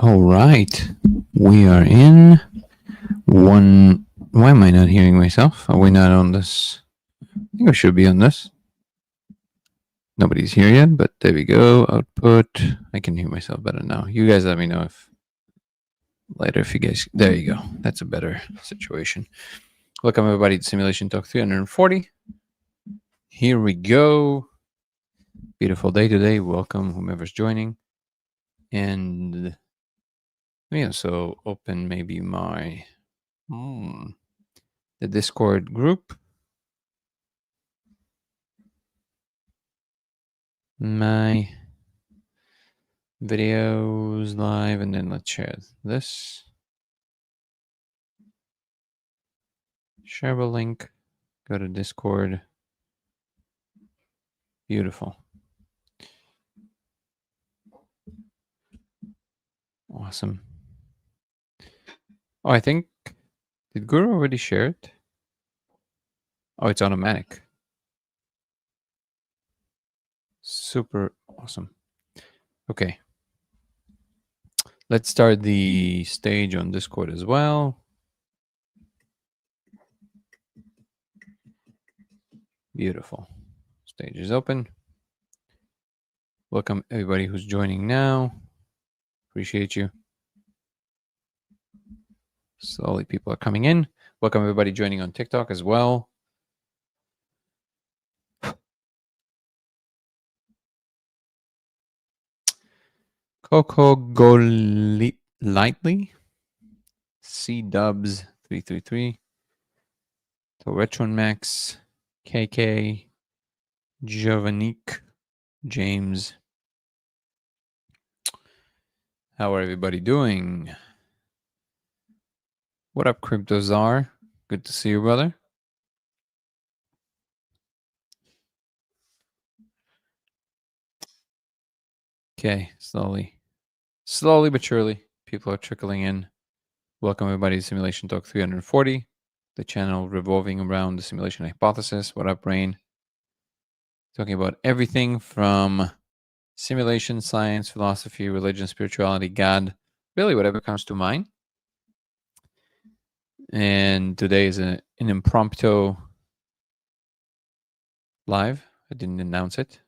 All right. We are in one. Why am I not hearing myself? Are we not on this? I think we should be on this. Nobody's here yet, but there we go. Output. I can hear myself better now. You guys let me know if later if you guys. There you go. That's a better situation. Welcome everybody to Simulation Talk 340. Here we go. Beautiful day today. Welcome whomever's joining. And yeah, so open maybe my the Discord group. My videos live, and then let's share this. Share a link. Go to Discord. Beautiful. Awesome. Oh, I think, did Guru already share it? Oh, it's automatic. Super awesome. Okay. Let's start the stage on Discord as well. Beautiful. Stage is open. Welcome everybody who's joining now. Appreciate you. Slowly people are coming in. Welcome everybody joining on TikTok as well. Coco Lightly, C Dubs 333, to Retron Max, KK, Giovannique, James. How are everybody doing? What up, CryptoZar? Good to see you, brother. Okay, slowly but surely, people are trickling in. Welcome everybody to Simulation Talk 340, the channel revolving around the simulation hypothesis. What up, Rain? Talking about everything from simulation, science, philosophy, religion, spirituality, God, really whatever comes to mind. And today is an impromptu live. I didn't announce it.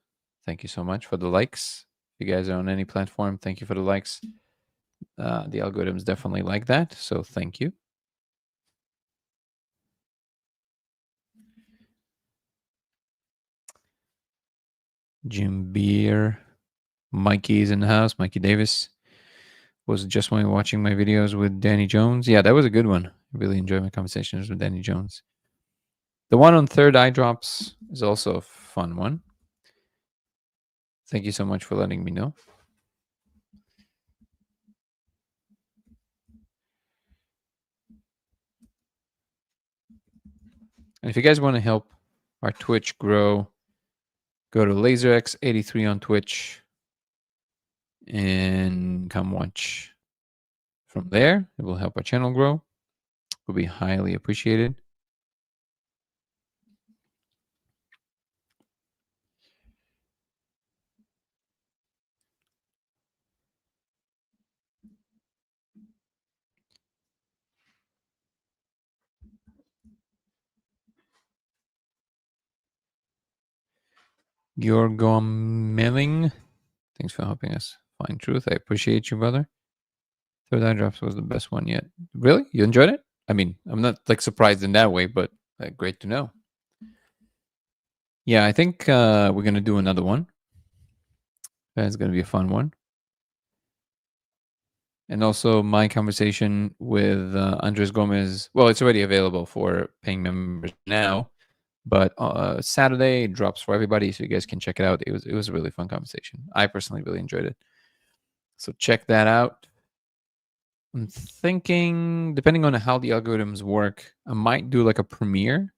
Thank you so much for the likes. If you guys are on any platform, thank you for the likes. The algorithms definitely like that, so thank you. Jim Beer, Mikey's in the house. Mikey Davis was just when watching my videos with Danny Jones. Yeah, that was a good one. I really enjoyed my conversations with Danny Jones. The one on Third Eye Drops is also a fun one. Thank you so much for letting me know. And if you guys want to help our Twitch grow, go to LaserX83 on Twitch and come watch from there. It will help our channel grow. It will be highly appreciated. Yorgo Milling, thanks for helping us find truth. I appreciate you, brother. Third Eye Drops was the best one yet. Really? You enjoyed it? I mean, I'm not like surprised in that way, but great to know. Yeah, I think we're going to do another one. That's going to be a fun one. And also my conversation with Andres Gomez. Well, it's already available for paying members now, but Saturday it drops for everybody, so you guys can check it out. It was a really fun conversation. I personally really enjoyed it. So check that out. I'm thinking, depending on how the algorithms work, I might do like a premiere.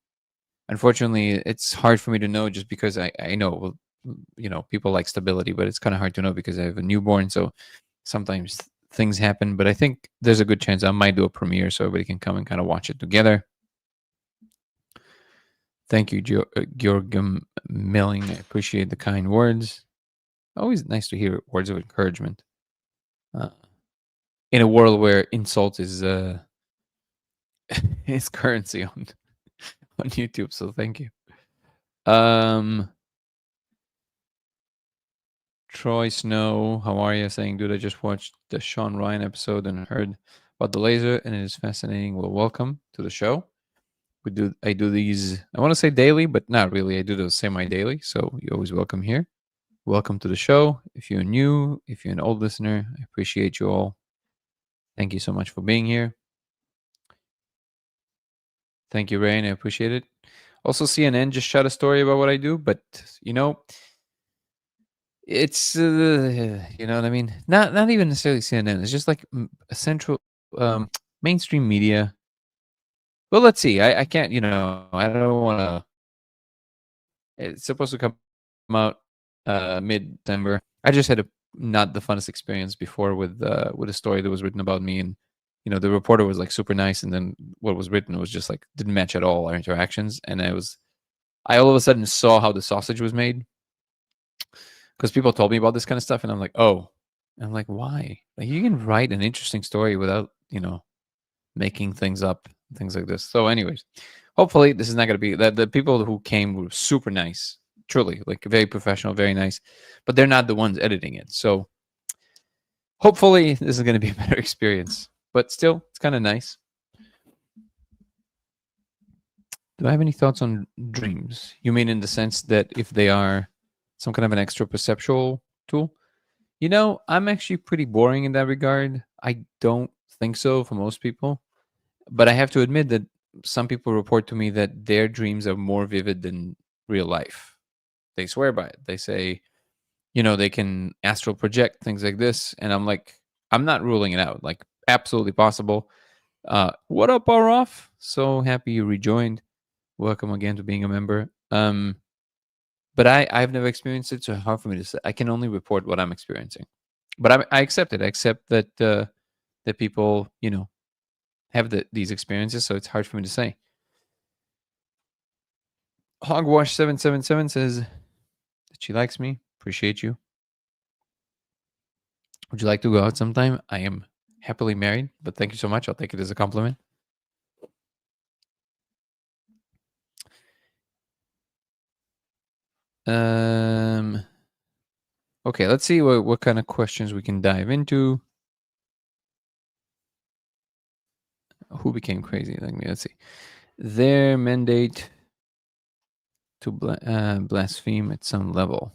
Unfortunately, it's hard for me to know just because I know, you know, people like stability, but it's kind of hard to know because I have a newborn. So sometimes things happen, but I think there's a good chance I might do a premiere so everybody can come and kind of watch it together. Thank you, Georgium Milling. I appreciate the kind words. Always nice to hear words of encouragement. in a world where insult is is currency on YouTube. So thank you. Um, Troy Snow, how are you? Saying, dude, I just watched the Sean Ryan episode and heard about the laser, and it is fascinating. Well, welcome to the show. I do these. I want to say daily, but not really. I do those semi daily, so you're always welcome here. Welcome to the show. If you're new, if you're an old listener, I appreciate you all. Thank you so much for being here. Thank you, Rain. I appreciate it. Also, CNN just shot a story about what I do, but you know, it's you know what I mean. Not even necessarily CNN. It's just like a central mainstream media. Well, let's see. I can't. You know, I don't want to. It's supposed to come out mid December. I just had a not the funnest experience before with a story that was written about me, and you know the reporter was like super nice, and then what was written was just like didn't match at all our interactions, and I all of a sudden saw how the sausage was made because people told me about this kind of stuff, and I'm like, oh, and I'm like, why? Like you can write an interesting story without making things up, things like this. So, anyways, hopefully this is not going to be that the people who came were super nice, truly, like very professional, very nice, but they're not the ones editing it. So, hopefully this is going to be a better experience. But still, it's kind of nice. Do I have any thoughts on dreams? You mean in the sense that if they are some kind of an extra perceptual tool? You know, I'm actually pretty boring in that regard. I don't think so for most people. But I have to admit that some people report to me that their dreams are more vivid than real life. They swear by it. They say, they can astral project things like this. And I'm like, I'm not ruling it out. Like, absolutely possible. What up, Arof? So happy you rejoined. Welcome again to being a member. But I've never experienced it, so hard for me to say. I can only report what I'm experiencing. But I accept it. I accept that that people, have these experiences, so it's hard for me to say. Hogwash777 says that she likes me. Appreciate you. Would you like to go out sometime? I am happily married, but thank you so much. I'll take it as a compliment. Okay, let's see what kind of questions we can dive into. Who became crazy like me? Let's see. Their mandate to blaspheme at some level.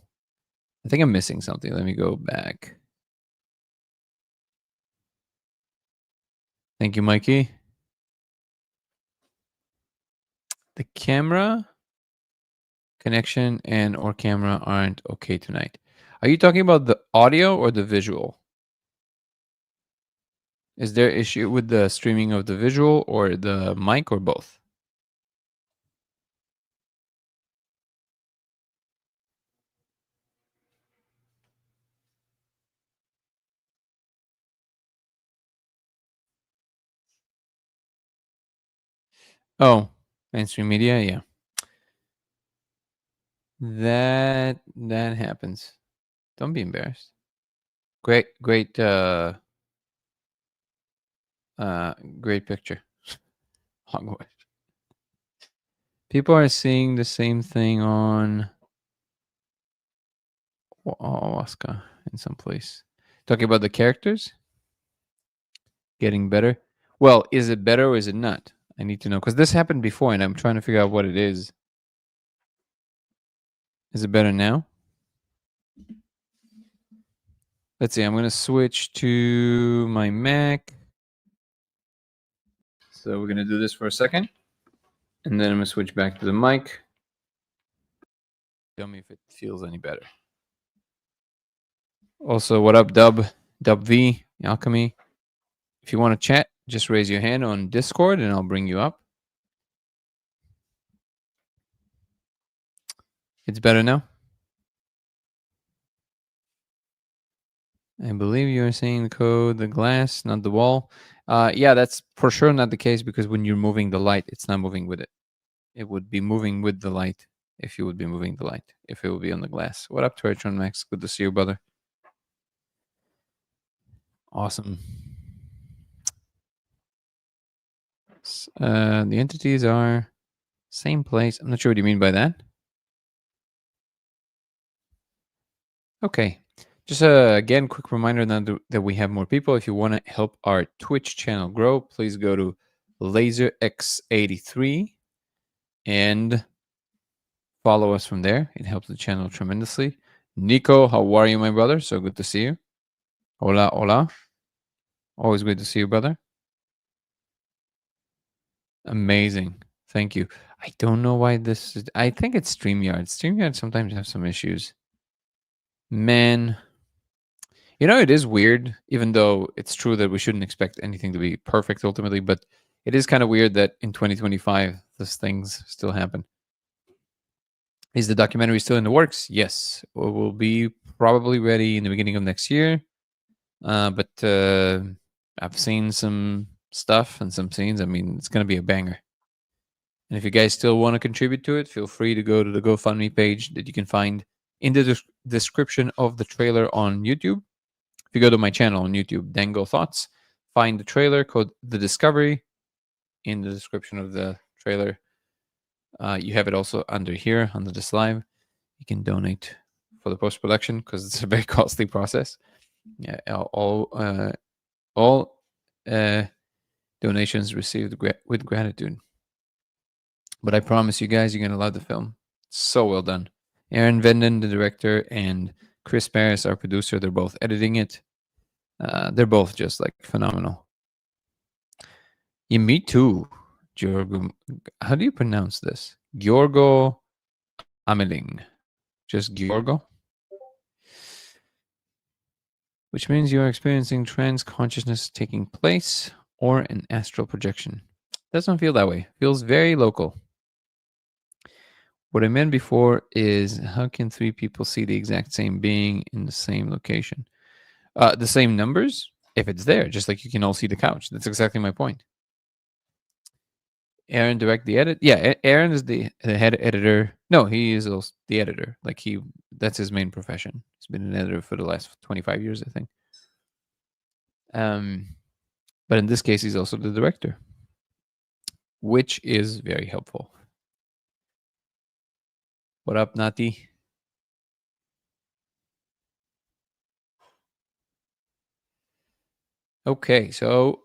I think I'm missing something. Let me go back. Thank you, Mikey. The camera connection and or camera aren't okay tonight. Are you talking about the audio or the visual? Is there issue with the streaming of the visual or the mic or both? Oh, mainstream media, yeah. That happens. Don't be embarrassed. Great great great picture. Hogwash. People are seeing the same thing on Oscar in some place. Talking about the characters getting better. Well, is it better or is it not? I need to know because this happened before, and I'm trying to figure out what it is. Is it better now? Let's see. I'm going to switch to my Mac. So we're going to do this for a second, and then I'm going to switch back to the mic. Tell me if it feels any better. Also, what up, Dub V, Alchemy? If you want to chat, just raise your hand on Discord, and I'll bring you up. It's better now. I believe you are saying the code, the glass, not the wall. Yeah, that's for sure not the case because when you're moving the light, it's not moving with it. It would be moving with the light if you would be moving the light, if it would be on the glass. What up, Tortron Max? Good to see you, brother. Awesome. The entities are same place. I'm not sure what you mean by that. Okay. Just again, quick reminder now that we have more people. If you want to help our Twitch channel grow, please go to LaserX83 and follow us from there. It helps the channel tremendously. Nico, how are you, my brother? So good to see you. Hola, hola. Always good to see you, brother. Amazing. Thank you. I don't know why this is. I think it's StreamYard. StreamYard sometimes have some issues. Man, it is weird, even though it's true that we shouldn't expect anything to be perfect ultimately, but it is kind of weird that in 2025, these things still happen. Is the documentary still in the works? Yes. It will be probably ready in the beginning of next year. But I've seen some stuff and some scenes. I mean, it's going to be a banger. And if you guys still want to contribute to it, feel free to go to the GoFundMe page that you can find in the description of the trailer on YouTube. If you go to my channel on YouTube, Dango Thoughts, find the trailer called The Discovery in the description of the trailer. You have it also under here, under this live. You can donate for the post-production because it's a very costly process. Yeah, all donations received with gratitude. But I promise you guys, you're going to love the film. So well done. Aaron Venden, the director, and Chris Paris, our producer, they're both editing it. They're both just like phenomenal. Yeah, me too, Giorgo. How do you pronounce this? Giorgo Ameling. Just Giorgo? Which means you are experiencing trans consciousness taking place or an astral projection. Doesn't feel that way. Feels very local. What I meant before is how can three people see the exact same being in the same location? The same numbers, if it's there, just like you can all see the couch. That's exactly my point. Aaron direct the edit. Yeah, Aaron is the head editor. No, he is also the editor. Like that's his main profession. He's been an editor for the last 25 years, I think. But in this case, he's also the director, which is very helpful. What up, Nati? Okay, so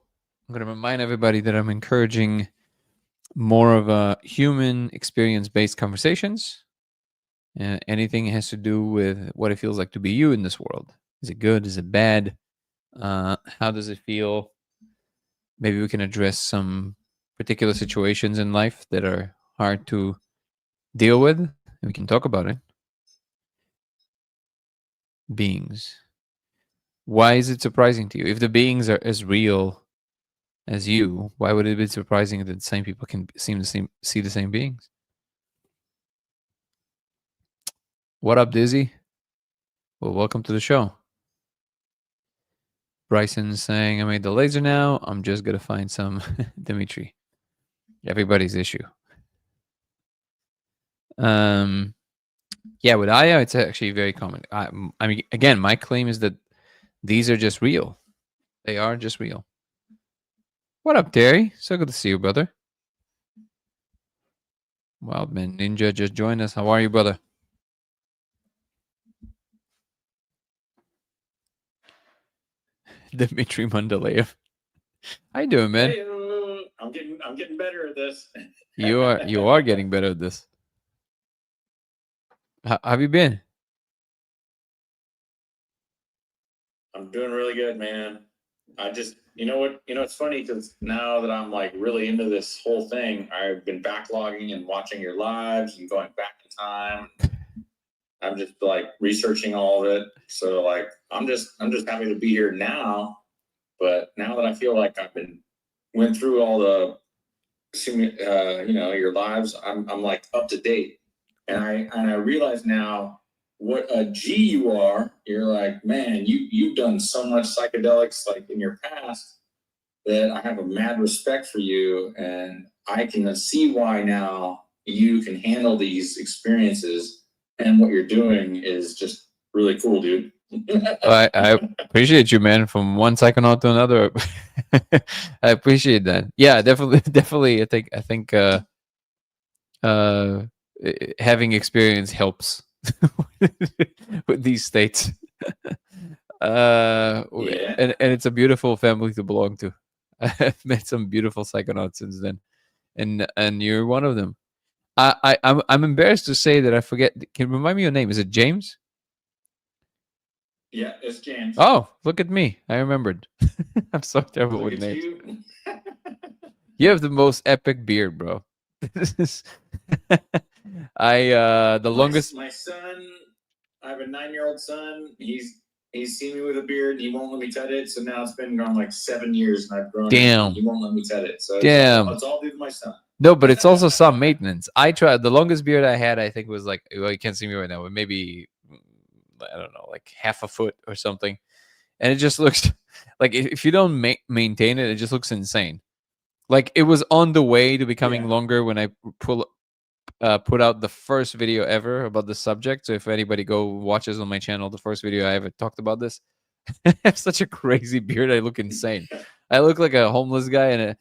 I'm going to remind everybody that I'm encouraging more of a human experience-based conversations. Anything has to do with what it feels like to be you in this world. Is it good? Is it bad? How does it feel? Maybe we can address some particular situations in life that are hard to deal with, and we can talk about it. Beings. Why is it surprising to you? If the beings are as real as you, why would it be surprising that the same people can see the same beings? What up, Dizzy? Well, welcome to the show. Bryson's saying, I made the laser now. I'm just going to find some Dimitri. Everybody's issue. Yeah, with Aya, it's actually very common. I mean, again, my claim is that these are just real. They are just real. What up, Terry? So good to see you, brother. Wildman Ninja just joined us. How are you, brother? Dmitry Mandaleev. How you doing, man? Hey, I'm getting better at this. You are getting better at this. How have you been? I'm doing really good, man. I just, it's funny because now that I'm like really into this whole thing, I've been backlogging and watching your lives and going back in time. I'm just like researching all of it. So like, I'm just happy to be here now. But now that I feel like went through all the, your lives, I'm like up to date, and I realize now what a G you are. You're like, man, you've done so much psychedelics like in your past that I have a mad respect for you, and I can see why now you can handle these experiences, and what you're doing is just really cool, dude. I appreciate you, man. From one psychonaut to another, I appreciate that. Yeah, definitely, definitely. Uh, Having experience helps with these states. Yeah. And it's a beautiful family to belong to. I've met some beautiful psychonauts since then, and you're one of them. I'm embarrassed to say that I forget. Can you remind me your name? Is it James? Yeah, it's James. Oh, look at me. I remembered. I'm so terrible Look with at names. you. You have the most epic beard, bro. This is the longest. My son, I have a 9-year-old son. He's seen me with a beard. He won't let me cut it. So now it's been gone like 7 years, and I've grown it. Damn. He won't let me cut it. So Damn. it's all due to my son. No, but it's also some maintenance. I tried the longest beard I had. I think was like, well, you can't see me right now, but maybe I don't know, like half a foot or something. And it just looks like if you don't maintain it, it just looks insane. Like it was on the way to becoming longer when I put out the first video ever about the subject. So if anybody go watches on my channel, the first video I ever talked about this, I have such a crazy beard. I look insane. I look like a homeless guy, and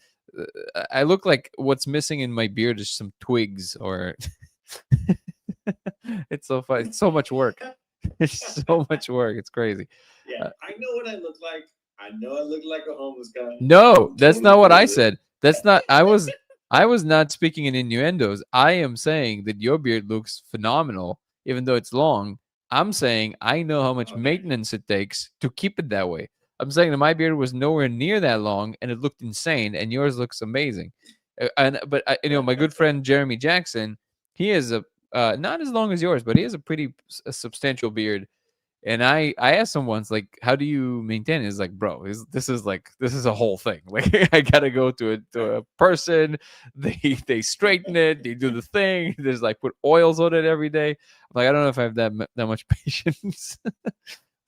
I look like what's missing in my beard is some twigs or. It's so fun. It's so much work. It's so much work. It's crazy. Yeah, I know what I look like. I know I look like a homeless guy. No, that's not what I said. That's not. I was not speaking in innuendos. I am saying that your beard looks phenomenal, even though it's long. I'm saying I know how much maintenance it takes to keep it that way. I'm saying that my beard was nowhere near that long, and it looked insane, and yours looks amazing. But my good friend Jeremy Jackson, he has a not as long as yours, but he has a pretty substantial beard. And I asked him once, like, how do you maintain it? He's like, bro, this is a whole thing. Like, I gotta go to a person. They straighten it. They do the thing. There's like put oils on it every day. I'm like, I don't know if I have that much patience.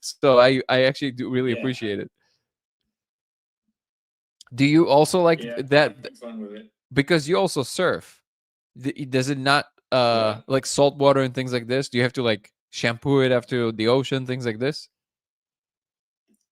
So I actually do really appreciate it. Do you also like that? Fun with it. Because you also surf. Does it not like salt water and things like this? Do you have to like shampoo it after the ocean, things like this?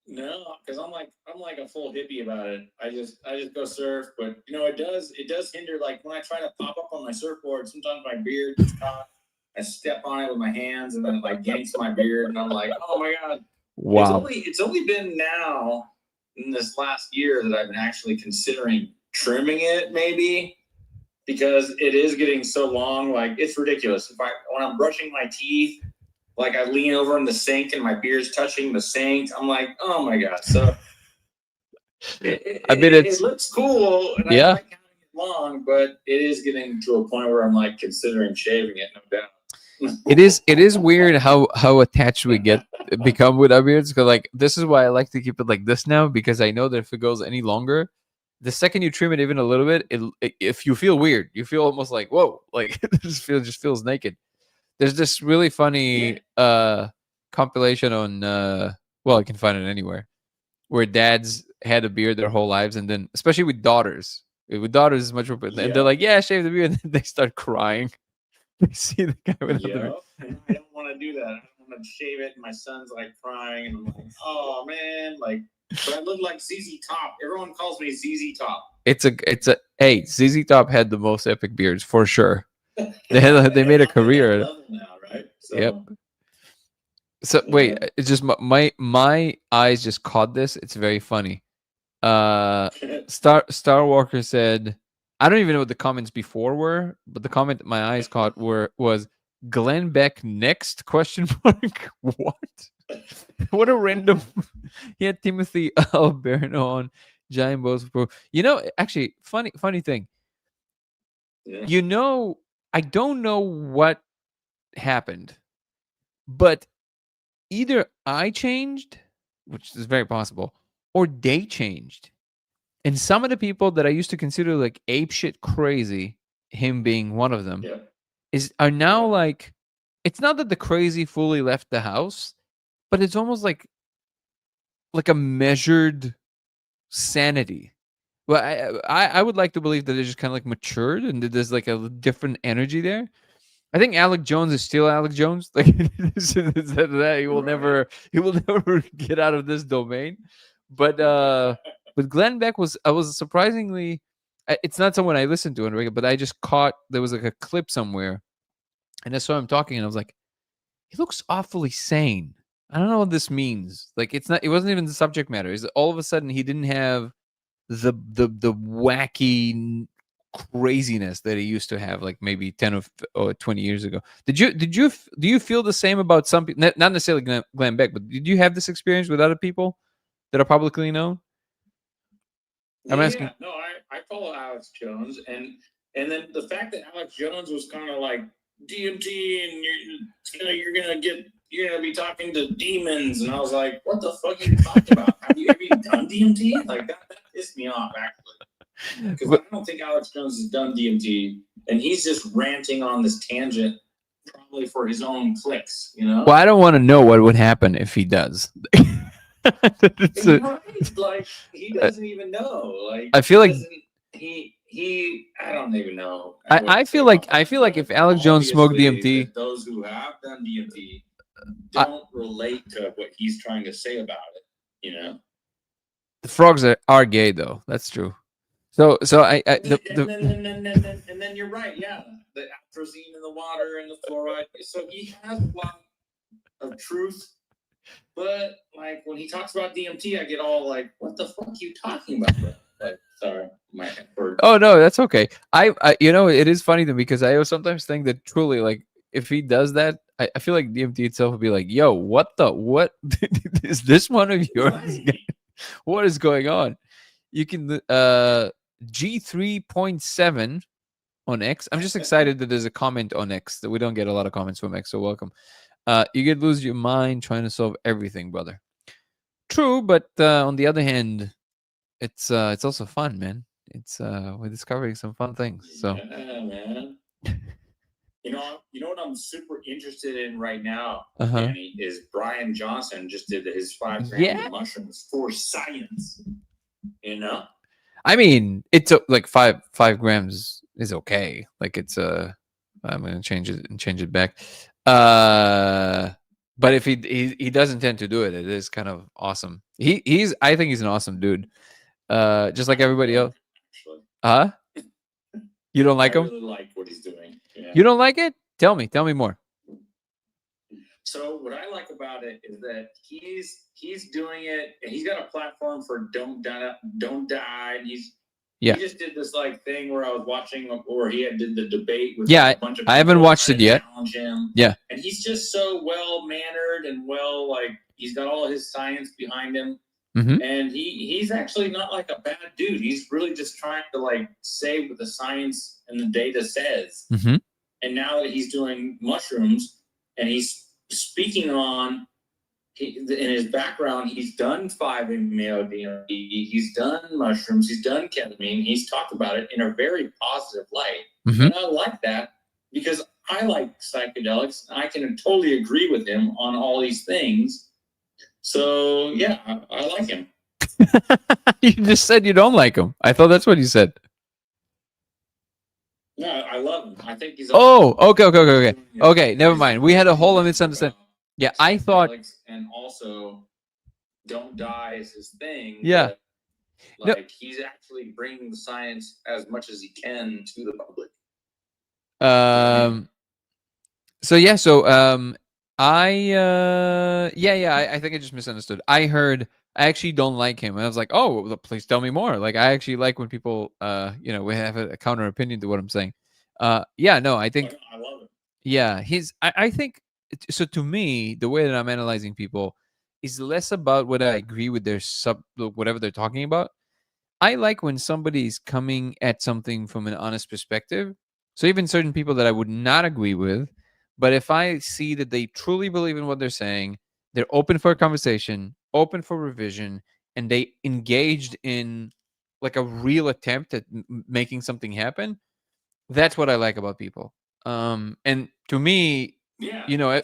No, because I'm like a full hippie about it. I just go surf, but it does hinder. Like when I try to pop up on my surfboard, sometimes my beard gets caught. I step on it with my hands, and then it like yanks my beard, and I'm like, oh my god! Wow. It's only been now in this last year that I've been actually considering trimming it, maybe, because it is getting so long. Like it's ridiculous. When I'm brushing my teeth, like I lean over in the sink and my beard's touching the sink. I'm like, oh my god! So it looks cool, and I like having it long, but it is getting to a point where I'm like considering shaving it. No doubt. It is weird how attached we become with our beards. Because like this is why I like to keep it like this now, because I know that if it goes any longer, the second you trim it even a little bit, if you feel weird, you feel almost like whoa, like it just feels naked. There's this really funny compilation on well, I can find it anywhere, where dads had a beard their whole lives, and then especially with daughters is much more, and they're like, yeah, shave the beard, and then they start crying. They see the guy with the beard. I don't want to do that. I don't want to shave it, and my son's like crying, and I'm like, oh man, like, but I look like ZZ Top. Everyone calls me ZZ Top. It's a hey, ZZ Top had the most epic beards for sure. They made a career. Now, right? So, yep. So wait, it's just my eyes just caught this. It's very funny. Star Walker said, I don't even know what the comments before were, but the comment my eyes caught was Glenn Beck next ? What? What a random. He had Timothy Alberno on Giant Bows Pro. Actually, funny thing. Yeah. I don't know what happened, but either I changed, which is very possible, or they changed. And some of the people that I used to consider like apeshit crazy, him being one of them, are now like, it's not that the crazy fully left the house, but it's almost like a measured sanity. Well, I would like to believe that it's just kind of like matured and that there's like a different energy there. I think Alec Jones is still Alec Jones. Like that he will Right. never get out of this domain. But Glenn Beck was I was surprisingly it's not someone I listened to on regular, but I just caught there was like a clip somewhere and I saw him talking and I was like, he looks awfully sane. I don't know what this means. Like it wasn't even the subject matter. Is all of a sudden he didn't have the wacky craziness that he used to have like maybe 10 or 20 years ago. Do you feel the same about some people, not necessarily Glenn Beck, but did you have this experience with other people that are publicly known? I'm asking. Yeah, no, I follow Alex Jones, and then the fact that Alex Jones was kind of like DMT, and you're gonna be talking to demons, and I was like, what the fuck are you talking about? Have you ever done DMT? Like that pissed me off actually, because I don't think Alex Jones has done DMT, and he's just ranting on this tangent, probably for his own clicks, you know. Well, I don't want to know what would happen if he does. Right? Like he doesn't even know. Like I feel like he I don't even know. I feel like if Alex Jones smoked Obviously, DMT, those who have done DMT don't relate to what he's trying to say about it. You know, the frogs are gay though. That's true. So and then you're right. Yeah, the atrazine in the water and the fluoride. So he has a lot of truth. But like when he talks about DMT, I get all like, "What the fuck are you talking about?" Bro? Like, sorry, my word. Oh no, that's okay. I you know it is funny to me because I sometimes think that truly like if he does that, I feel like DMT itself would be like, "Yo, what is this one of yours? Right. What is going on?" You can G3.7 on X. I'm just excited that there's a comment on X that we don't get a lot of comments from X, so welcome. You could lose your mind trying to solve everything, brother. True, but on the other hand, it's also fun, man. It's we're discovering some fun things. So yeah, man. You know what I'm super interested in right now, Uh-huh. Danny, is Brian Johnson just did his 5 grams Yeah. of mushrooms for science. You know? I mean, it's like 5 grams is okay. Like it's I'm gonna change it back. But if he does intend to do it, it is kind of awesome. I think he's an awesome dude. Just like everybody else. Actually, Huh? You don't like I him? really like what he's doing. Yeah. You don't like it? Tell me more. So what I like about it is that he's doing it, and he's got a platform for don't die. And he just did this like thing where I was watching where he did the debate with a bunch of people. I haven't watched it yet. Challenge him. Yeah, and he's just so well mannered and he's got all his science behind him. Mm-hmm. And he's actually not like a bad dude. He's really just trying to like say what the science and the data says. Mm-hmm. And now that he's doing mushrooms and he's speaking on in his background, he's done 5-MeO-DMT, he's done mushrooms, he's done ketamine, he's talked about it in a very positive light. Mm-hmm. And I like that because I like psychedelics. I can totally agree with him on all these things. So yeah, I like him. You just said you don't like him. I thought that's what you said. No, I love him. I think he's. Okay. Never mind. We had a whole misunderstanding. Yeah, I thought. And also, don't die is his thing. Yeah. But, he's actually bringing the science as much as he can to the public. I think I just misunderstood. I actually don't like him. And I was like, oh, please tell me more. Like, I actually like when people, we have a counter opinion to what I'm saying. I think. I love it. Yeah, I think, so to me, the way that I'm analyzing people is less about whether I agree with their whatever they're talking about. I like when somebody is coming at something from an honest perspective. So even certain people that I would not agree with, but if I see that they truly believe in what they're saying, they're open for a conversation, open for revision, and they engaged in like a real attempt at making something happen. That's what I like about people. And to me,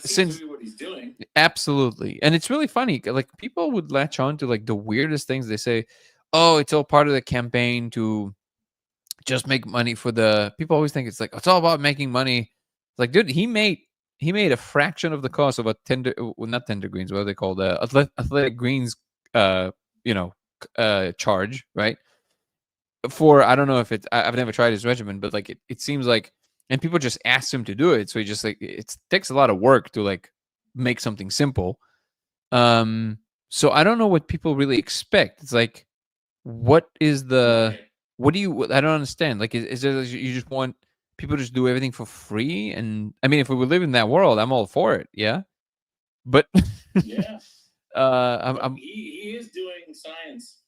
since what he's doing, absolutely. And it's really funny. Like people would latch on to like the weirdest things. They say, oh, it's all part of the campaign to just make money for the people always think it's like, it's all about making money Like, dude, he made a fraction of the cost of a tender, well, not tender greens, what are they called? Athletic greens, you know, charge, right? For I don't know if it's I've never tried his regimen, but like it seems like, and people just asked him to do it, so he just like it takes a lot of work to like make something simple. So I don't know what people really expect. It's like, what is the Right. what do you? I don't understand. Like, is there you just want people to just do everything for free? And I mean, if we would live in that world, I'm all for it. Yeah, but Yeah. But I'm he is doing science.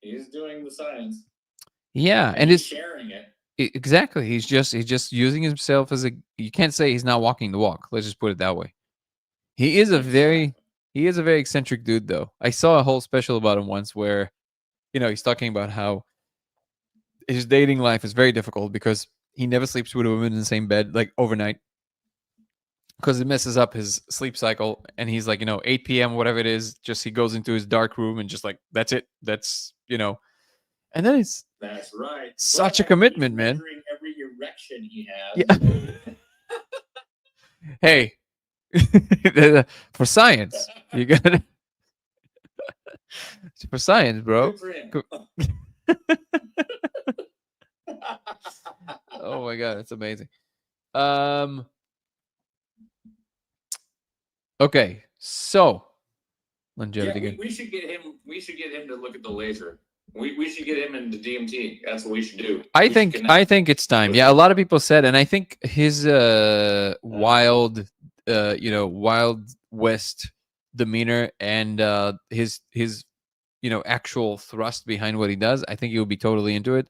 He is doing the science. yeah, And he's sharing it. exactly. He's just using himself as a. You can't say he's not walking the walk. Let's just put it that way. He is a very eccentric dude, though. I saw a whole special about him once where, he's talking about how his dating life is very difficult because he never sleeps with a woman in the same bed like overnight because it messes up his sleep cycle. And he's like, 8 p.m. whatever it is, just he goes into his dark room and just like that's it. And then it's That's right. such a commitment, man. Measuring every erection he has. Yeah. Hey, for science, you got it. For science, bro. Good for him. Oh my god, that's amazing. Okay, so longevity. Yeah, we should get him. We should get him to look at the laser. We should get him into DMT. That's what we should do. I think it's time. Yeah, a lot of people said, and I think his wild west demeanor and his actual thrust behind what he does, I think he would be totally into it,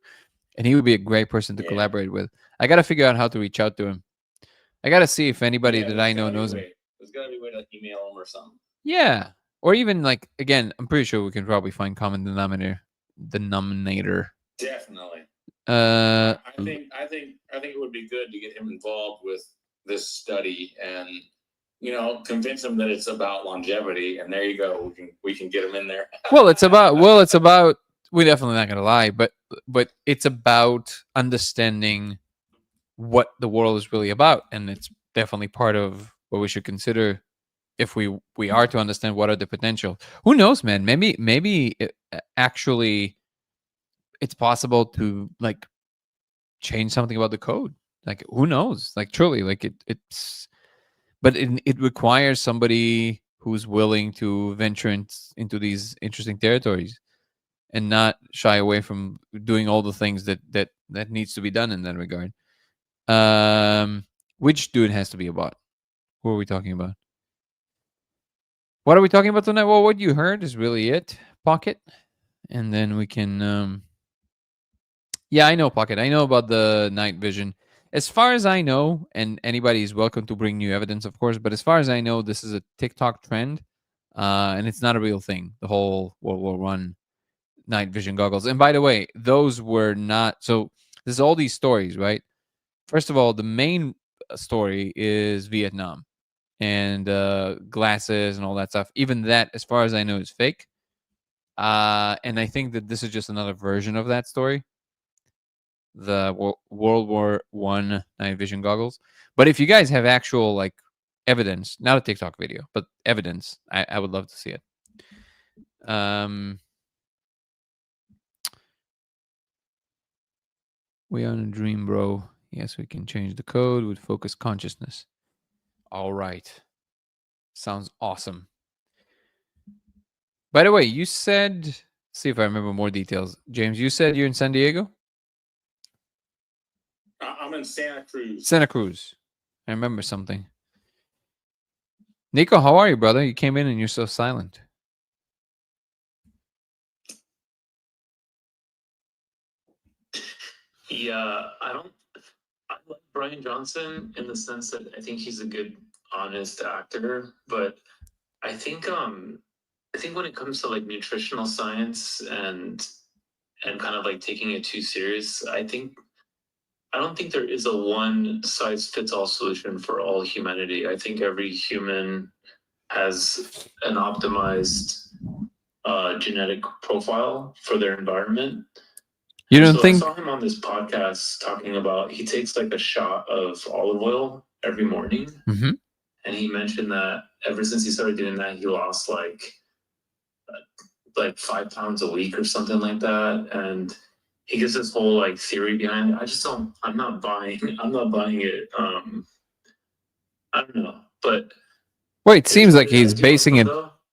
and he would be a great person to collaborate with. I got to figure out how to reach out to him. I got to see if anybody that I know knows him. There's got to be a way to email him or something. Yeah, or even like, again, I'm pretty sure we can probably find common denominator. Definitely. I think it would be good to get him involved with this study and convince him that it's about longevity. And there you go. We can get him in there. it's about we're definitely not gonna lie, but it's about understanding what the world is really about, and it's definitely part of what we should consider if we are to understand what are the potential. Who knows, man? Maybe actually it's possible to like change something about the code. Like, who knows? Like, truly, like but it requires somebody who's willing to venture into these interesting territories and not shy away from doing all the things that needs to be done in that regard. Which dude has to be a bot? Who are we talking about? What are we talking about tonight? Well, what you heard is really it, Pocket. And then we can yeah, I know, Pocket. I know about the night vision. As far as I know, and anybody is welcome to bring new evidence, of course, but as far as I know, this is a TikTok trend, and it's not a real thing, the whole World War I night vision goggles. And by the way, those were not... So there's all these stories, right? First of all, the main story is Vietnam and glasses and all that stuff. Even that, as far as I know, is fake. And I think that this is just another version of that story, the World War I night vision goggles. But if you guys have actual like evidence, not a TikTok video, but evidence, I would love to see it. We are in a dream, bro. Yes, we can change the code with focus consciousness. All right. Sounds awesome. By the way, you said, see if I remember more details. James, you said you're in San Diego? I'm in Santa Cruz. Santa Cruz. I remember something. Nico, how are you, brother? You came in and you're so silent. Yeah, I like Brian Johnson in the sense that I think he's a good, honest actor, but I think when it comes to like nutritional science and kind of like taking it too serious, I don't think there is a one size fits all solution for all humanity. I think every human has an optimized genetic profile for their environment. You don't think? I saw him on this podcast talking about he takes like a shot of olive oil every morning. Mm-hmm. And he mentioned that ever since he started doing that, he lost like 5 pounds a week or something like that. And he gives this whole like theory behind it. I just don't. I'm not buying it. I don't know, but Well, it seems like he's basing it.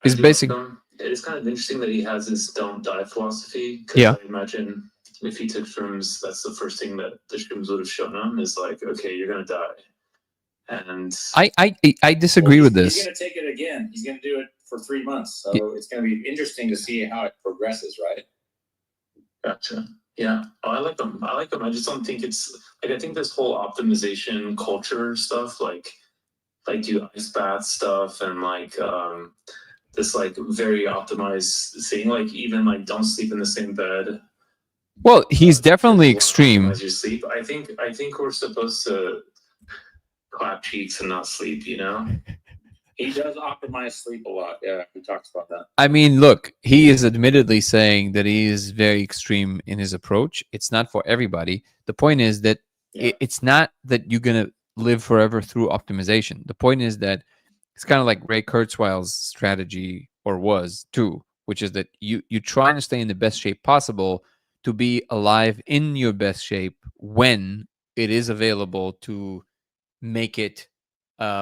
He's basing. It's kind of interesting that he has this "don't die" philosophy. Yeah. I imagine if he took shrooms, that's the first thing that the shrooms would have shown him is like, okay, you're gonna die. And I disagree with this. He's going to take it again. He's going to do it for 3 months. So it's going to be interesting to see how it progresses, right? Gotcha. Yeah. Oh, I like them. I just don't think it's like, I think this whole optimization culture stuff, like do ice bath stuff and like this like very optimized thing, like even like don't sleep in the same bed. Well, he's definitely extreme. As you sleep, I think we're supposed to clap cheeks and not sleep, you know? He does optimize sleep a lot. Yeah, he talks about that. I mean, look, he is admittedly saying that he is very extreme in his approach. It's not for everybody. The point is that it's not that you're going to live forever through optimization. The point is that it's kind of like Ray Kurzweil's strategy, or was too, which is that you try to stay in the best shape possible to be alive in your best shape when it is available to make it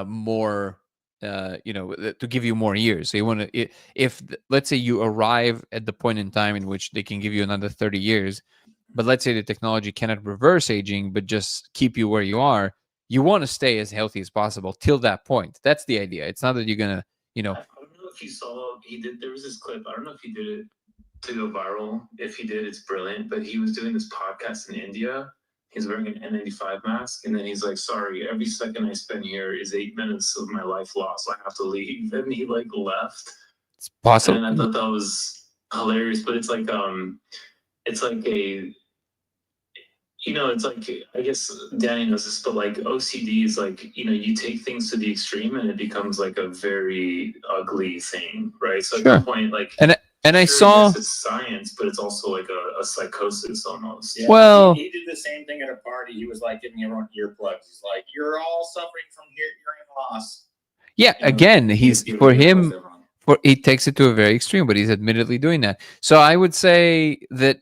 more to give you more years. So you want to, if let's say you arrive at the point in time in which they can give you another 30 years, but let's say the technology cannot reverse aging but just keep you where you are, you want to stay as healthy as possible till that point. That's the idea. It's not that you're gonna I don't know if you saw, there was this clip, I don't know if he did it to go viral. If he did, it's brilliant, but he was doing this podcast in India. He's wearing an N95 mask, and then he's like, sorry, every second I spend here is 8 minutes of my life lost. I have to leave. And he like left. It's possible. And I thought that was hilarious, but it's like it's like, I guess Danny knows this, but like OCD is like, you take things to the extreme and it becomes like a very ugly thing, right? So at that point, like, and I saw, yes, it's science, but it's also like a psychosis almost. Yeah, well, he did the same thing at a party. He was like giving everyone earplugs. He's like, "You're all suffering from hearing loss." Yeah, again, he's for him. He takes it to a very extreme, but he's admittedly doing that. So I would say that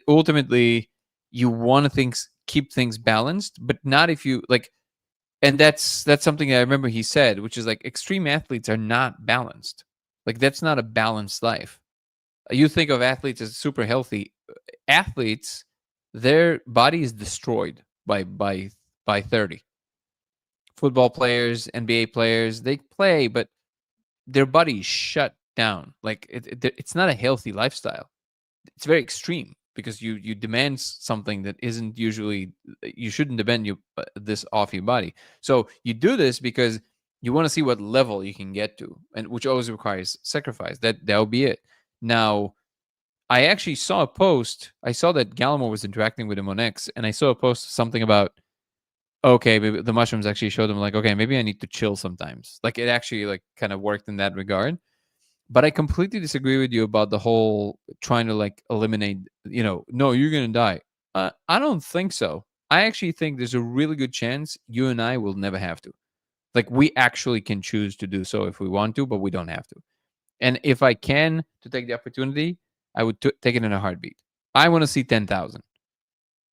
ultimately you want to keep things balanced, but not if you like. And that's something I remember he said, which is like extreme athletes are not balanced. Like that's not a balanced life. You think of athletes as super healthy. Athletes, their body is destroyed by 30. Football players, NBA players, they play, but their body is shut down. Like it's not a healthy lifestyle. It's very extreme because you demand something that isn't usually, you shouldn't demand this off your body. So you do this because you want to see what level you can get to, and which always requires sacrifice. That'll be it. Now, I actually saw a post. I saw that Gallimore was interacting with him on X, and I saw a post something about, okay, maybe the mushrooms actually showed him like, okay, maybe I need to chill sometimes. Like it actually like kind of worked in that regard. But I completely disagree with you about the whole trying to like eliminate, no, you're going to die. I don't think so. I actually think there's a really good chance you and I will never have to. Like we actually can choose to do so if we want to, but we don't have to. And if I can to take the opportunity, I would take it in a heartbeat. I want to see 10,000.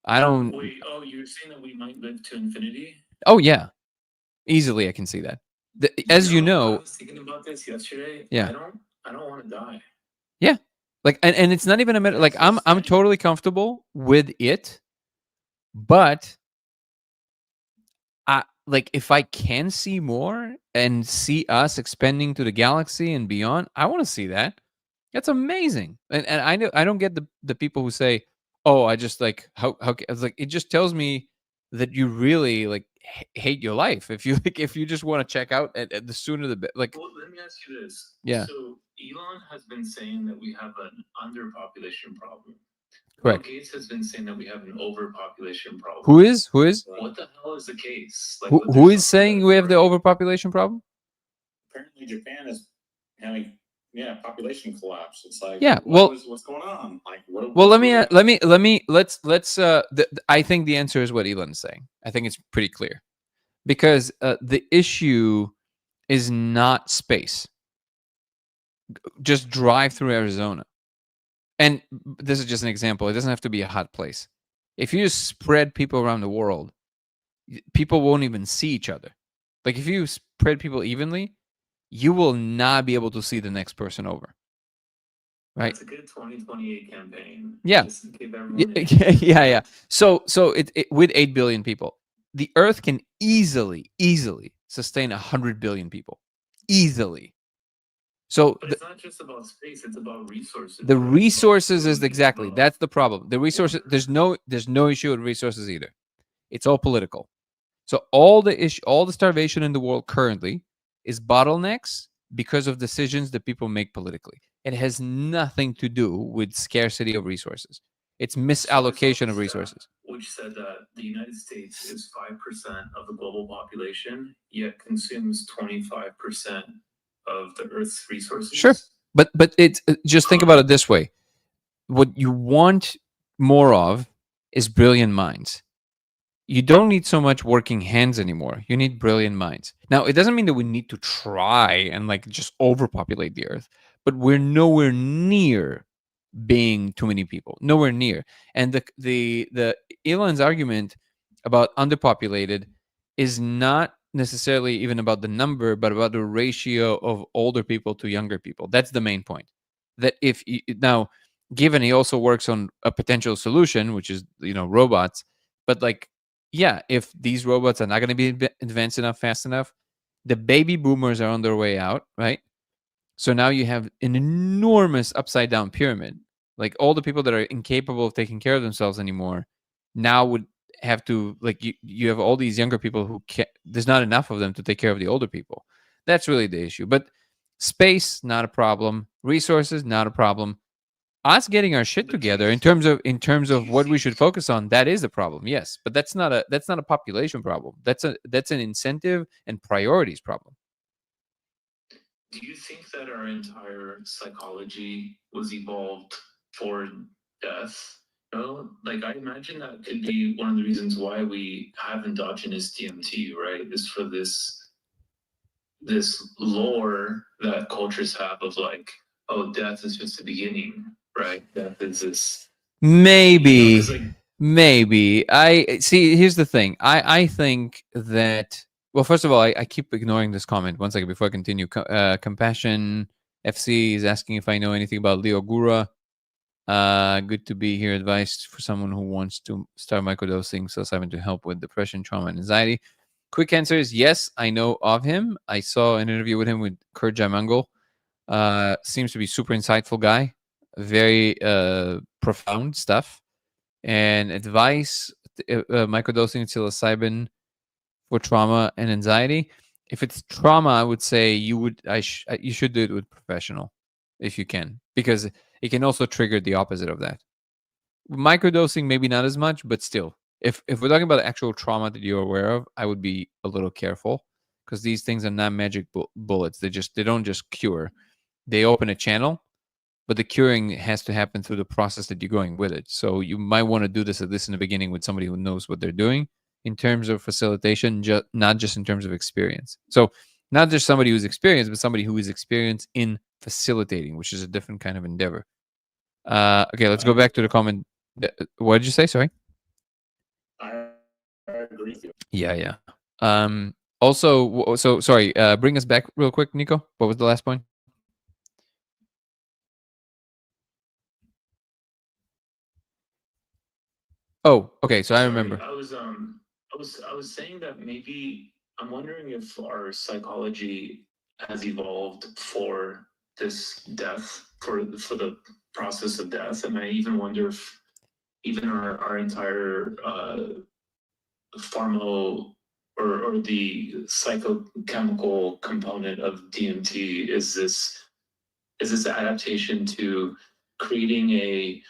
I don't. Wait, you're saying that we might live to infinity? Oh yeah, easily I can see that. As you know, I was thinking about this yesterday. Yeah. I don't want to die. Yeah, like and it's not even a matter. Like I'm totally comfortable with it, but like if I can see more and see us expanding to the galaxy and beyond, I want to see that. That's amazing. And I don't get the people who say, "Oh, I just like how it's like it just tells me that you really like hate your life if you just want to check out at the sooner the better." Like, well, let me ask you this. Yeah. So Elon has been saying that we have an underpopulation problem. Correct. Bill Gates has been saying that we have an overpopulation problem. Who is? What the hell is the case? Like, who is saying we have the overpopulation problem? Apparently, Japan is having population collapse. It's like, what's going on? Like, let's I think the answer is what Elon's saying. I think it's pretty clear because the issue is not space. Just drive through Arizona. And this is just an example. It doesn't have to be a hot place. If you just spread people around the world, people won't even see each other. Like if you spread people evenly, you will not be able to see the next person over. Right? That's a good 2028 campaign. Yeah. Just to keep everyone Yeah. So it with 8 billion people, the Earth can easily sustain 100 billion people. Easily. So But it's not just about space, it's about resources. the right? resources Food is exactly, as well. that's the problem. The resources, there's no issue with resources either. It's all political. So all the starvation in the world currently is bottlenecks because of decisions that people make politically. It has nothing to do with scarcity of resources. It's misallocation of resources. Which said that the United States is 5% of the global population, yet consumes 25% of the Earth's resources. Sure. But it's just think about it this way. What you want more of is brilliant minds. You don't need so much working hands anymore. You need brilliant minds. Now, it doesn't mean that we need to try and like just overpopulate the Earth, but we're nowhere near being too many people. Nowhere near. And the Elon's argument about underpopulated is not necessarily even about the number, but about the ratio of older people to younger people. That's the main point. That if now, given he also works on a potential solution, which is robots, but like, yeah, if these robots are not going to be advanced enough, fast enough, the baby boomers are on their way out, right? So now you have an enormous upside down pyramid. Like all the people that are incapable of taking care of themselves anymore now would have to, like, you have all these younger people who can't, there's not enough of them to take care of the older people. That's really the issue. But space, not a problem. Resources, not a problem. Us getting our shit together in terms of what we should focus on, that is a problem. Yes, but that's not a population problem. That's an incentive and priorities problem. Do you think that our entire psychology was evolved for death? No, like I imagine that could be one of the reasons why we have endogenous DMT, right? Is for this lore that cultures have of like, oh, death is just the beginning, right? Death is this. Maybe. Like, maybe. I see. Here's the thing. I think that. Well, first of all, I keep ignoring this comment. One second before I continue. Compassion FC is asking if I know anything about Leo Gura. Good to be here. Advice for someone who wants to start microdosing psilocybin to help with depression, trauma, and anxiety. Quick answer is yes, I know of him. I saw an interview with him with Kurt Jaimungal. Seems to be super insightful guy. Very profound stuff. And advice, microdosing psilocybin for trauma and anxiety. If it's trauma, I would say you should do it with professional if you can, because it can also trigger the opposite of that. Microdosing, maybe not as much, but still, if we're talking about actual trauma that you're aware of, I would be a little careful, because these things are not magic bullets. They don't just cure. They open a channel, but the curing has to happen through the process that you're going with it. So you might want to do this at least in the beginning with somebody who knows what they're doing in terms of facilitation, not just in terms of experience. So not just somebody who's experienced, but somebody who is experienced in facilitating, which is a different kind of endeavor. Okay, let's go back to the comment. What did you say? Sorry. I agree with you. Yeah. Also, so sorry. Bring us back real quick, Nico. What was the last point? Oh, okay. So I remember. I was saying that maybe I'm wondering if our psychology has evolved for this death, for the process of death, and I even wonder if even our entire pharma or the psychochemical component of DMT is this adaptation to creating a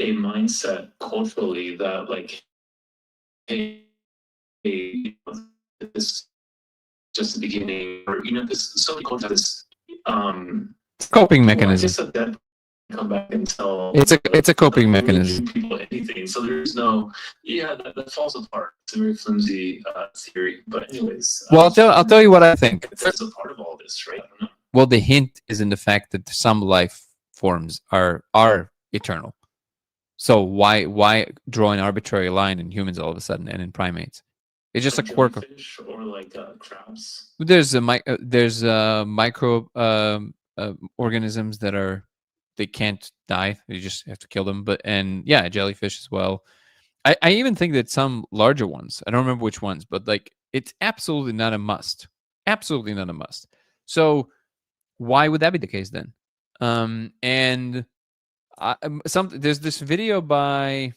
mindset culturally that like, hey, this is just the beginning, or this so many cultures have this coping mechanism. Just a dead come back and tell. It's a coping really mechanism. do people anything. So there's no, yeah, that falls apart. It's a very flimsy theory. But anyways, Well, I'll tell you what I think. That's a part of all this, right? I don't know. Well, the hint is in the fact that some life forms are eternal. So why draw an arbitrary line in humans all of a sudden and in primates? It's just Like a quirk of. jellyfish or like crabs. There's micro organisms that they can't die. You just have to kill them. And yeah, jellyfish as well. I even think that some larger ones. I don't remember which ones, but like it's absolutely not a must. Absolutely not a must. So why would that be the case then? And there's this video by,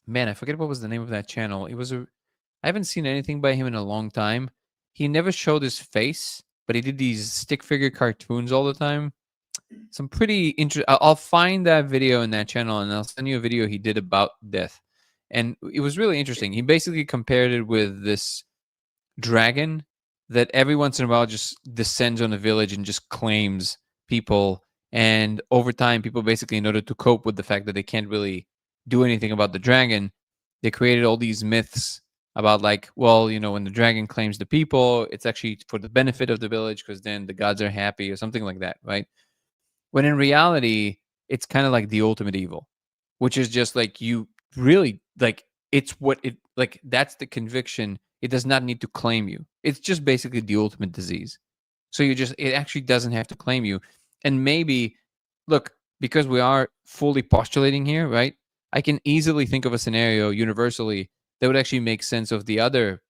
man, I forget what was the name of that channel. I haven't seen anything by him in a long time. He never showed his face, but he did these stick figure cartoons all the time. Some pretty interesting. I'll find that video in that channel and I'll send you a video he did about death. And it was really interesting. He basically compared it with this dragon that every once in a while just descends on a village and just claims people. And over time, people basically, in order to cope with the fact that they can't really do anything about the dragon, they created all these myths about like, well, you know, when the dragon claims the people, it's actually for the benefit of the village because then the gods are happy or something like that, right? When in reality, it's kind of like the ultimate evil, which is just like you really like it's what it like that's the conviction. It does not need to claim you. It's just basically the ultimate disease. So it actually doesn't have to claim you. And maybe, look, because we are fully postulating here, right? I can easily think of a scenario universally that would actually make sense of the other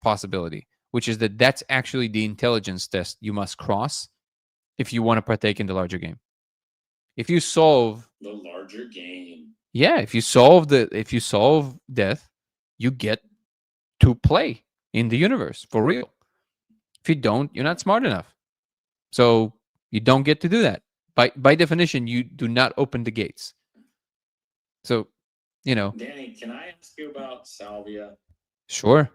possibility, which is that that's actually the intelligence test you must cross if you want to partake in the larger game. If you solve the larger game, yeah, if you solve death, you get to play in the universe for real. If you don't, you're not smart enough. So you don't get to do that. By definition, you do not open the gates. So, you know. Danny, can I ask you about salvia? Sure.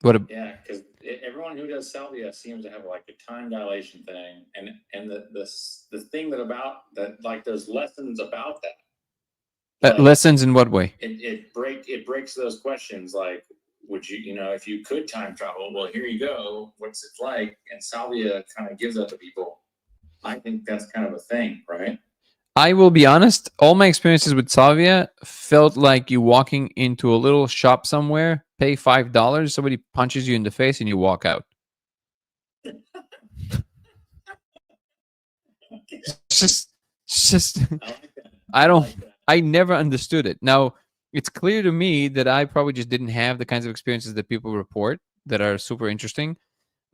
Yeah, because everyone who does salvia seems to have like a time dilation thing, and the thing that like there's lessons about that. Lessons in what way? It breaks those questions like, would you if you could time travel, well, here you go, what's it like? And salvia kind of gives that to people. I think that's kind of a thing, right? I will be honest, all my experiences with salvia felt like you walking into a little shop somewhere, pay $5, somebody punches you in the face and you walk out. Just I like that. I never understood it. Now, it's clear to me that I probably just didn't have the kinds of experiences that people report that are super interesting.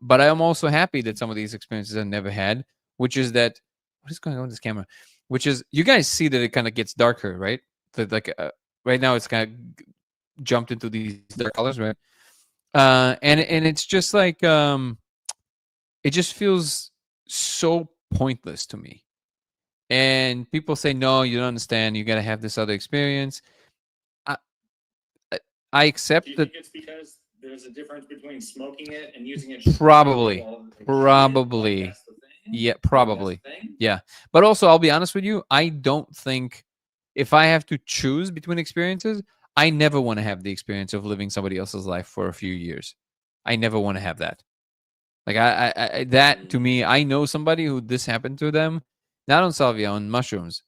But I am also happy that some of these experiences I never had, which is that, what is going on with this camera? Which is, you guys see that it kind of gets darker, right? That like right now it's kind of jumped into these dark colors, right? And it's just like, it just feels so pointless to me. And people say, no, you don't understand. You got to have this other experience. I accept that. It's because there's a difference between smoking it and using it. Probably. Yeah, probably. Yeah. But also, I'll be honest with you. I don't think if I have to choose between experiences, I never want to have the experience of living somebody else's life for a few years. I never want to have that. Like that to me, I know somebody who this happened to them, not on salvia, on mushrooms.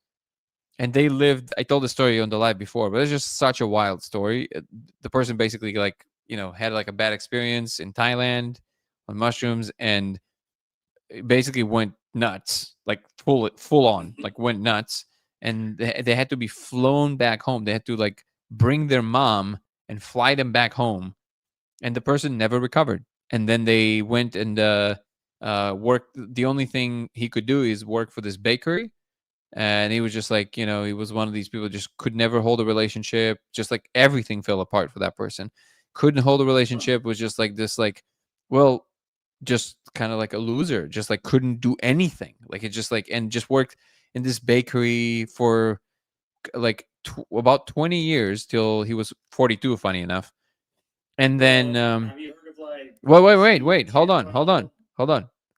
And they lived, I told the story on the live before, but it's just such a wild story. The person basically had like a bad experience in Thailand on mushrooms and basically went nuts, like full on, like went nuts. And they had to be flown back home. They had to like bring their mom and fly them back home. And the person never recovered. And then they went and worked. The only thing he could do is work for this bakery. And he was just like, he was one of these people just could never hold a relationship. Just like everything fell apart for that person. Couldn't hold a relationship, was just like this, like, well, just kind of like a loser, just like couldn't do anything. Like it just like, and just worked in this bakery for like about 20 years till he was 42, funny enough. And then, have you heard of like, wait, hold on.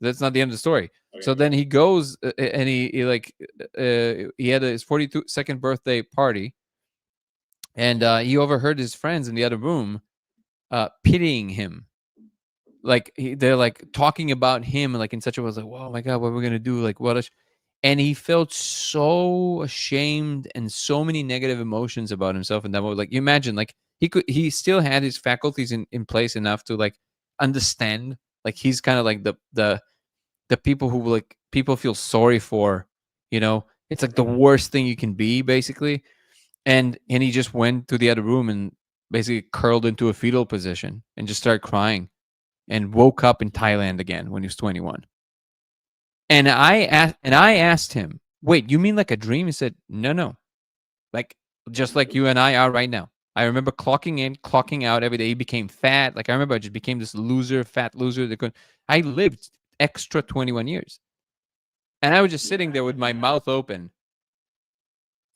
That's not the end of the story. Okay. So then he goes and he had his 42nd birthday party, and he overheard his friends in the other room pitying him. Like they're like talking about him like in such a way, like, "Whoa, my God, what are we gonna do?" Like what? And he felt so ashamed and so many negative emotions about himself. And that was like, you imagine, like he still had his faculties in place enough to like understand. Like he's kind of like the people who like people feel sorry for. It's like the worst thing you can be, basically. And he just went to the other room and basically curled into a fetal position and just started crying, and woke up in Thailand again when he was 21. And I asked him, "Wait, you mean like a dream?" He said, "No. Like just like you and I are right now. I remember clocking in, clocking out every day. He became fat. Like I remember I just became this fat loser. I lived extra 21 years." And I was just sitting there with my mouth open.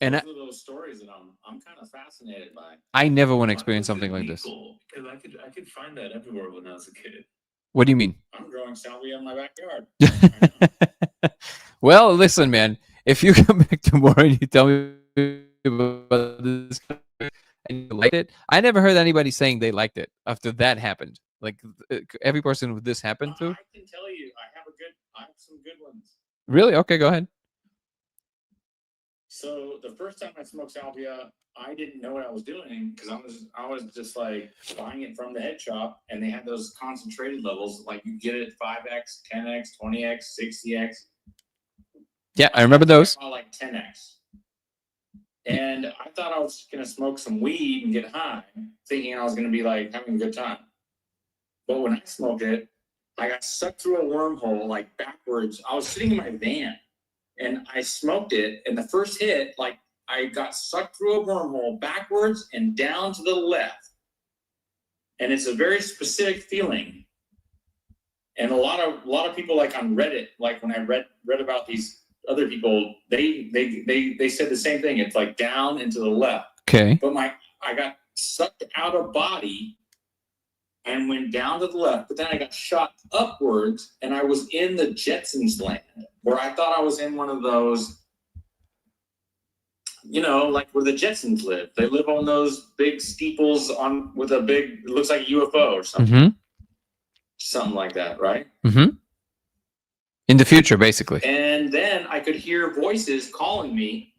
And Those are those stories that I'm kind of fascinated by. I never want to experience something like this. Because I could find that everywhere when I was a kid. What do you mean? I'm growing salvia in my backyard. Well, listen, man. If you come back tomorrow and you tell me about this and you liked it, I never heard anybody saying they liked it after that happened. Like every person with this happened to. I can tell you, I have some good ones. Really? Okay, go ahead. So the first time I smoked salvia, I didn't know what I was doing because I was just like buying it from the head shop, and they had those concentrated levels, like you get it at 5x, 10x, 20x, 60x. Yeah, I remember those. Like 10x. And I thought I was gonna smoke some weed and get high, thinking I was gonna be like having a good time. But when I smoked it, I got sucked through a wormhole like backwards. I was sitting in my van and I smoked it, and the first hit, like I got sucked through a wormhole backwards and down to the left. And it's a very specific feeling. And a lot of people, like on Reddit, like when I read about these other people, they said the same thing. It's like down and to the left. Okay. But I got sucked out of body and went down to the left, but then I got shot upwards, and I was in the Jetsons land, where I thought I was in one of those, like where the Jetsons live. They live on those big steeples with a big, it looks like a UFO or something. Mm-hmm. Something like that, right? Mm-hmm. In the future, basically. And then I could hear voices calling me,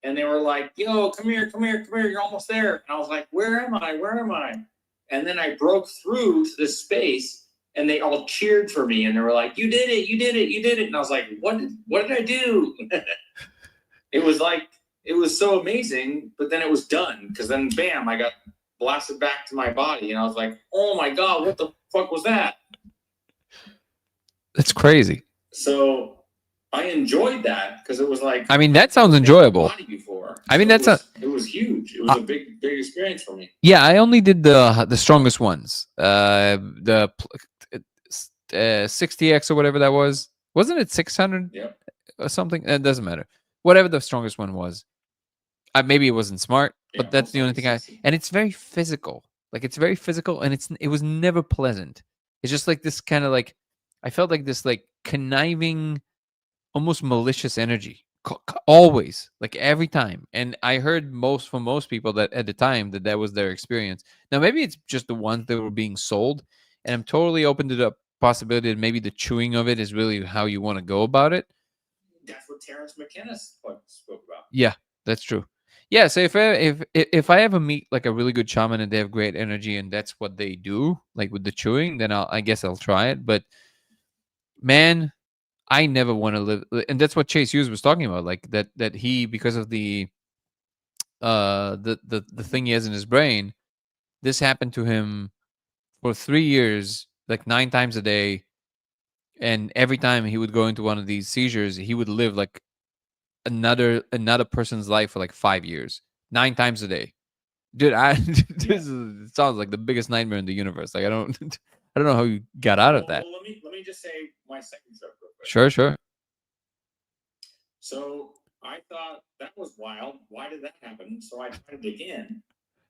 and they were like, "Yo, come here, you're almost there." And I was like, "Where am I? And then I broke through to this space, and they all cheered for me, and they were like, "You did it." And I was like, what did I do? It was so amazing, but then it was done, because then bam, I got blasted back to my body, and I was like, "Oh my God, what the fuck was that?" That's crazy. So I enjoyed that because it was like, I mean, that sounds enjoyable. Before. I mean, it was huge. It was a big experience for me. Yeah, I only did the strongest ones. The 60x or whatever that was. Wasn't it 600 or something? It doesn't matter. Whatever the strongest one was. Maybe it wasn't smart, but that's the only thing and it's very physical. Like it's very physical, and it was never pleasant. It's just like this kind of like, I felt like this like conniving, almost malicious energy. Always, like every time. And I heard from most people that at the time that was their experience. Now maybe it's just the ones that were being sold, and I'm totally open to the possibility that maybe the chewing of it is really how you want to go about it. That's what Terrence McKenna spoke about. Yeah, that's true. Yeah, so if I ever meet like a really good shaman and they have great energy and that's what they do, like with the chewing, then I guess I'll try it. But man, I never want to live, and that's what Chase Hughes was talking about, like that he, because of the thing he has in his brain, this happened to him for 3 years, like 9 times a day, and every time he would go into one of these seizures, he would live like another person's life for like 5 years, 9 times a day. Dude, it sounds like the biggest nightmare in the universe. Like I don't know how you got out of that. Well, let me just say my second trip real quick. Sure. So I thought that was wild. Why did that happen? So I tried it again,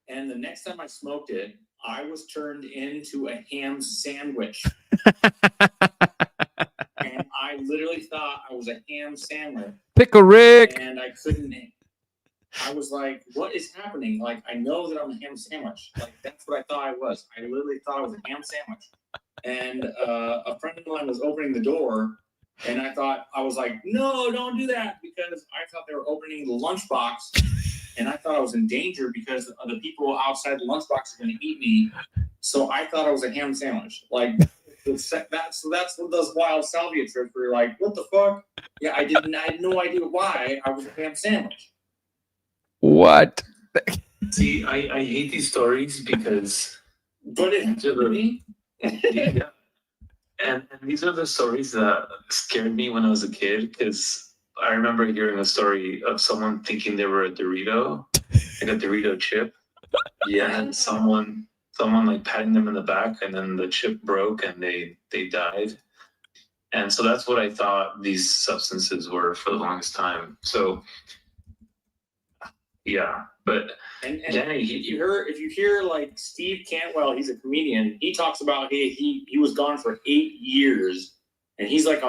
and the next time I smoked it, I was turned into a ham sandwich. literally thought I was a ham sandwich, Pickle Rick. and I couldn't. I was like, "What is happening?" Like, I know that I'm a ham sandwich. Like, that's what I thought I was. I literally thought I was a ham sandwich. And a friend of mine was opening the door, and I was like, "No, don't do that," because I thought they were opening the lunchbox, and I thought I was in danger because the people outside the lunchbox are going to eat me. So I thought I was a ham sandwich. Like, that's what those wild salvia trips where you're like, "What the fuck?" Yeah, I had no idea why I was a ham sandwich. What? See, I hate these stories because But it happened to me. yeah. And these are the stories that scared me when I was a kid, because I remember hearing a story of someone thinking they were a Dorito, like a Dorito chip. Yeah, and someone like patting them in the back, and then the chip broke and they died. And so that's what I thought these substances were for the longest time. So yeah, but And Danny, if you hear like Steve Cantwell, he's a comedian. He talks about he was gone for 8 years, and he was like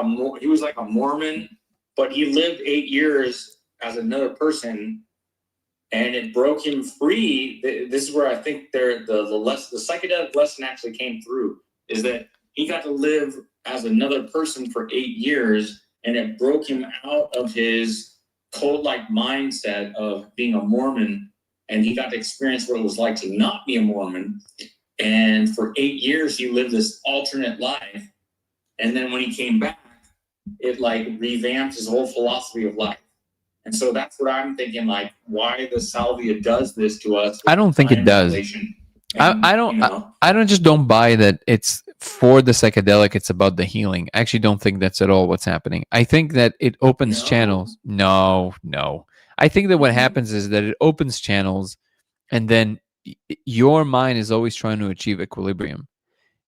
a Mormon, but he lived 8 years as another person, and it broke him free. This is where I think the psychedelic lesson actually came through, is that he got to live as another person for 8 years, and it broke him out of his cult-like mindset of being a Mormon, and he got to experience what it was like to not be a Mormon. And for 8 years, he lived this alternate life. And then when he came back, it like revamped his whole philosophy of life. And so that's what I'm thinking, like, why the salvia does this to us. I don't think it does. I don't buy that it's for the psychedelic. It's about the healing. I actually don't think that's at all what's happening. I think that it opens channels. No. I think that what happens is that it opens channels, and then your mind is always trying to achieve equilibrium.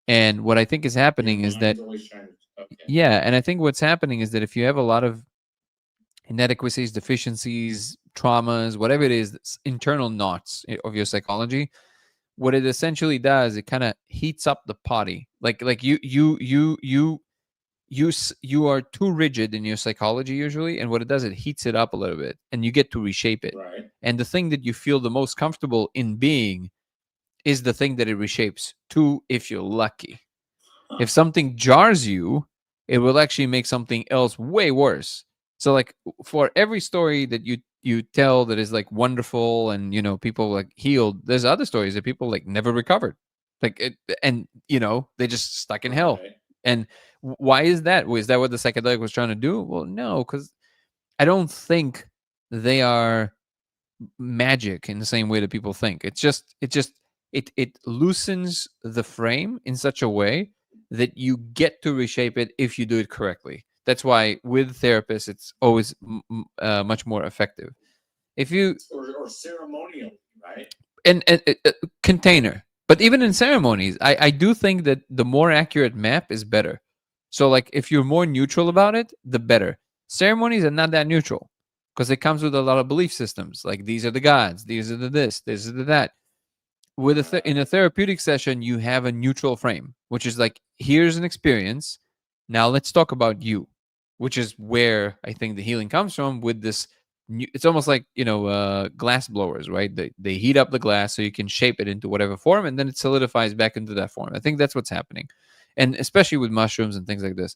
And what I think is happening is that, and I think what's happening is that if you have a lot of inadequacies, deficiencies, traumas, whatever it is, internal knots of your psychology, what it essentially does, it kind of heats up the potty. Like you are too rigid in your psychology usually, and what it does, it heats it up a little bit, and you get to reshape it. Right. And the thing that you feel the most comfortable in being is the thing that it reshapes to, if you're lucky. If something jars you, it will actually make something else way worse. So like for every story that you tell that is like wonderful and people like healed, there's other stories that people like never recovered, and they just stuck in hell. And why is that? Is that what the psychedelic was trying to do? Well, no, because I don't think they are magic in the same way that people think. It loosens the frame in such a way that you get to reshape it if you do it correctly. That's why with therapists, it's always much more effective. If you or ceremonial, right? And container, but even in ceremonies, I do think that the more accurate map is better. So like if you're more neutral about it, the better. Ceremonies are not that neutral because it comes with a lot of belief systems. Like these are the gods, these are the this is the that. With in a therapeutic session, you have a neutral frame, which is like, here's an experience. Now let's talk about you, which is where I think the healing comes from. With this, it's almost like glass blowers, right? They heat up the glass so you can shape it into whatever form, and then it solidifies back into that form. I think that's what's happening, and especially with mushrooms and things like this.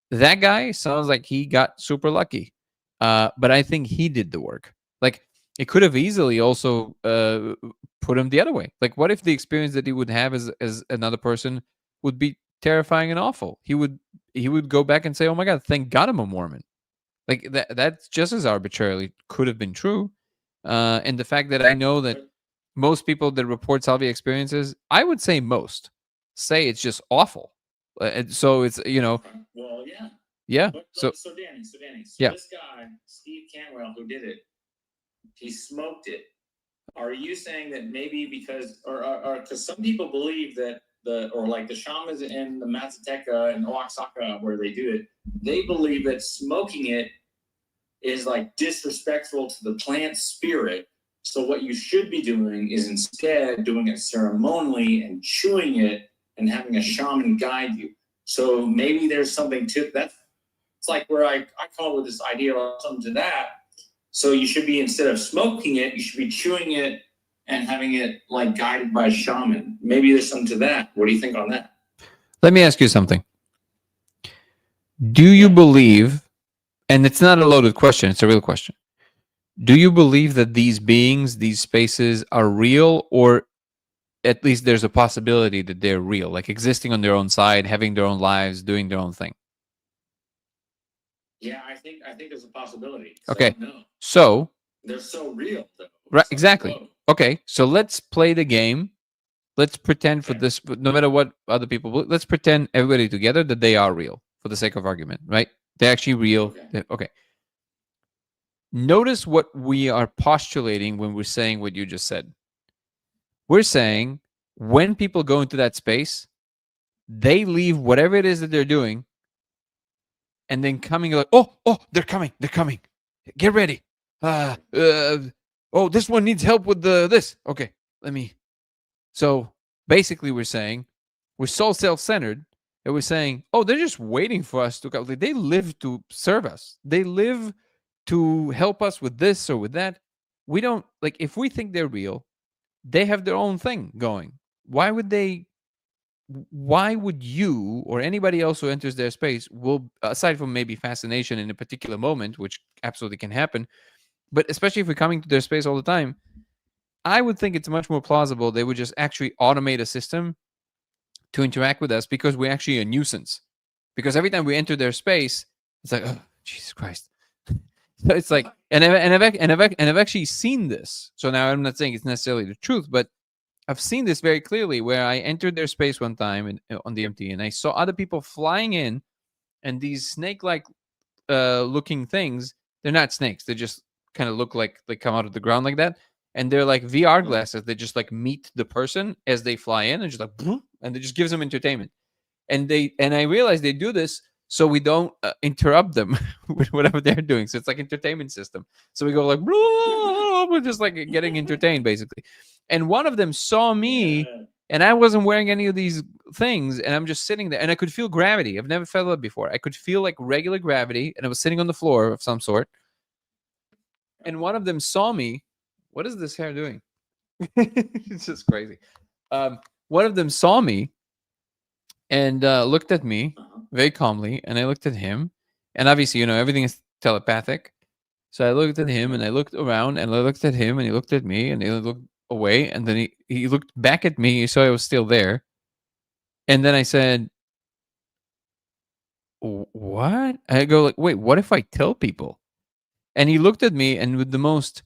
That guy sounds like he got super lucky, but I think he did the work. Like it could have easily also put him the other way. Like, what if the experience that he would have as another person would be terrifying and awful? He would go back and say, "Oh my God, thank God I'm a Mormon." Like that's just as arbitrarily could have been true. And the fact that I know that most people that report salvia experiences, I would say most say it's just awful. So it's Well, yeah. Yeah. So Danny, yeah. This guy, Steve Cantwell, who did it, he smoked it. Are you saying that maybe because some people believe that the shamans in the Mazateca and Oaxaca where they do it, they believe that smoking it is like disrespectful to the plant spirit. So what you should be doing is instead doing it ceremonially and chewing it and having a shaman guide you. So maybe there's something to that. It's like where I call with this idea or something to that. So you should be, instead of smoking it, you should be chewing it and having it like guided by a shaman. Maybe there's something to that. What do you think on that? Let me ask you something. Do you believe, and it's not a loaded question, it's a real question. Do you believe that these beings, these spaces are real, or at least there's a possibility that they're real, like existing on their own side, having their own lives, doing their own thing? Yeah, I think there's a possibility. Okay. No, So, they're so real though. right, So, exactly. whoa. Okay, so let's play the game. Let's pretend for this, no matter what other people, let's pretend everybody together that they are real for the sake of argument, right? They're actually real. Okay. Notice what we are postulating when we're saying what you just said. We're saying when people go into that space, they leave whatever it is that they're doing, and then coming like, oh, they're coming, get ready. Oh, this one needs help with this. Okay, let me. So basically, we're saying we're so self-centered that we're saying, oh, they're just waiting for us to come. Like, they live to serve us. They live to help us with this or with that. We don't, like, if we think they're real, they have their own thing going. Why would you or anybody else who enters their space will, aside from maybe fascination in a particular moment, which absolutely can happen, but especially if we're coming to their space all the time, I would think it's much more plausible they would just actually automate a system to interact with us because we're actually a nuisance. Because every time we enter their space, it's like, oh, Jesus Christ. So it's like, and I've actually seen this. So now I'm not saying it's necessarily the truth, but I've seen this very clearly where I entered their space one time on DMT, and I saw other people flying in, and these snake-like looking things. They're not snakes. They just kind of look like they come out of the ground like that. And they're like VR glasses. They just like meet the person as they fly in, and just like, and it just gives them entertainment. And I realized they do this so we don't interrupt them with whatever they're doing. So it's like entertainment system. So we go like, we're just like getting entertained basically. And one of them saw me, and I wasn't wearing any of these things, and I'm just sitting there, and I could feel gravity. I've never felt that before. I could feel like regular gravity, and I was sitting on the floor of some sort. And one of them saw me. What is this hair doing? It's just crazy. One of them saw me and looked at me very calmly, and I looked at him, and obviously, everything is telepathic. So I looked at him, and I looked around, and I looked at him, and he looked at me, and he looked away, and then he looked back at me. He saw I was still there, and then I said, "What?" I go like, "Wait, what if I tell people?" And he looked at me, and with the most,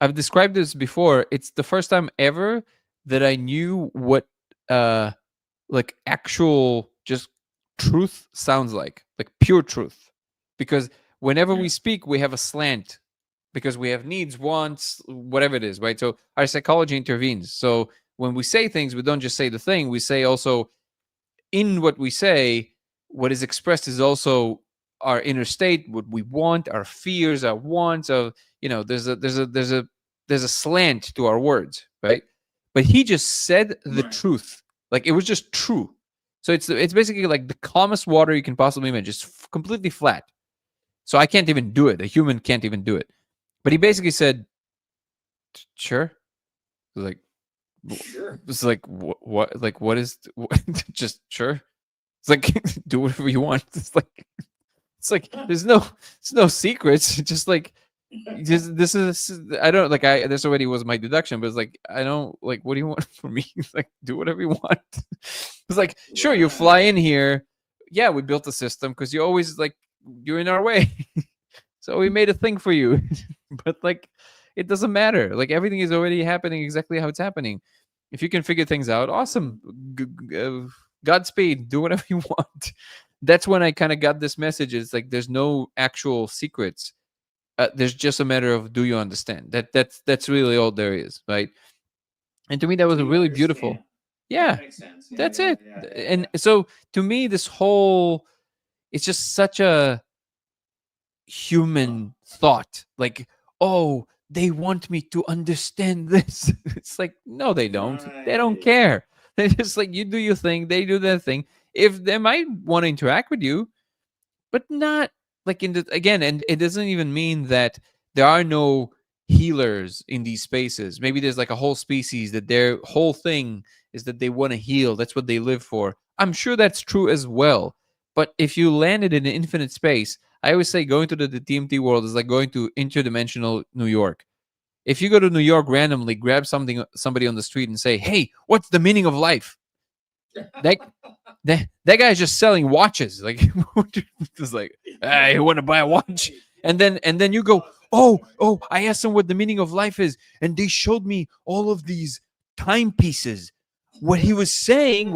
I've described this before. It's the first time ever that I knew what like actual just truth sounds like pure truth. Because whenever we speak, we have a slant because we have needs, wants, whatever it is, right? So our psychology intervenes. So when we say things, we don't just say the thing, we say also in what we say, what is expressed is also our inner state, what we want, our fears, our wants of, there's a slant to our words, right? But he just said the truth. Like, it was just true. So it's basically like the calmest water you can possibly imagine, just completely flat. So I can't even do it. A human can't even do it. But he basically said, sure. Like, sure. It's like, what? Like, what is, just sure. It's like, do whatever you want. It's like there's no secrets. Just like, this is, I don't like, this already was my deduction, but it's like, I don't like, what do you want from me? It's like, do whatever you want. It's like, sure, you fly in here. Yeah, we built a system because you always like, you're in our way. So we made a thing for you. But like, it doesn't matter. Like, everything is already happening exactly how it's happening. If you can figure things out, awesome. Godspeed. Do whatever you want. That's when I kind of got this message. It's like, there's no actual secrets. There's just a matter of, do you understand? That's really all there is, right? And to me, that was really beautiful. Yeah, that makes sense. Yeah, that's it. Yeah. And so to me, this whole, it's just such a human thought. Like, oh, they want me to understand this. It's like, no, they don't. Right. They don't care. They're just like, you do your thing, they do their thing. If they might want to interact with you, but not like in the again, and it doesn't even mean that there are no healers in these spaces. Maybe there's like a whole species that their whole thing is that they want to heal. That's what they live for. I'm sure that's true as well. But if you landed in an infinite space, I always say going to the DMT world is like going to interdimensional New York. If you go to New York randomly, grab somebody on the street and say, "Hey, what's the meaning of life?" That that guy is just selling watches. Like it's like, I want to buy a watch. And then you go, oh, I asked them what the meaning of life is, and they showed me all of these timepieces. What he was saying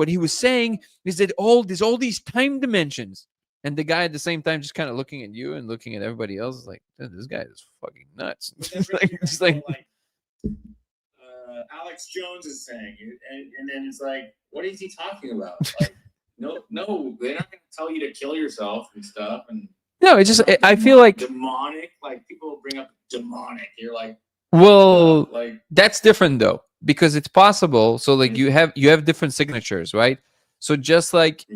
is that there's all these time dimensions. And the guy at the same time just kind of looking at you and looking at everybody else is like, this guy is fucking nuts. It's like Alex Jones is saying, and then it's like, what is he talking about? Like, no, they're not going to tell you to kill yourself and stuff. And no, it's just I feel like demonic. Like people bring up demonic. You're like, well, like that's different though, because it's possible. So like you have different signatures, right? So just like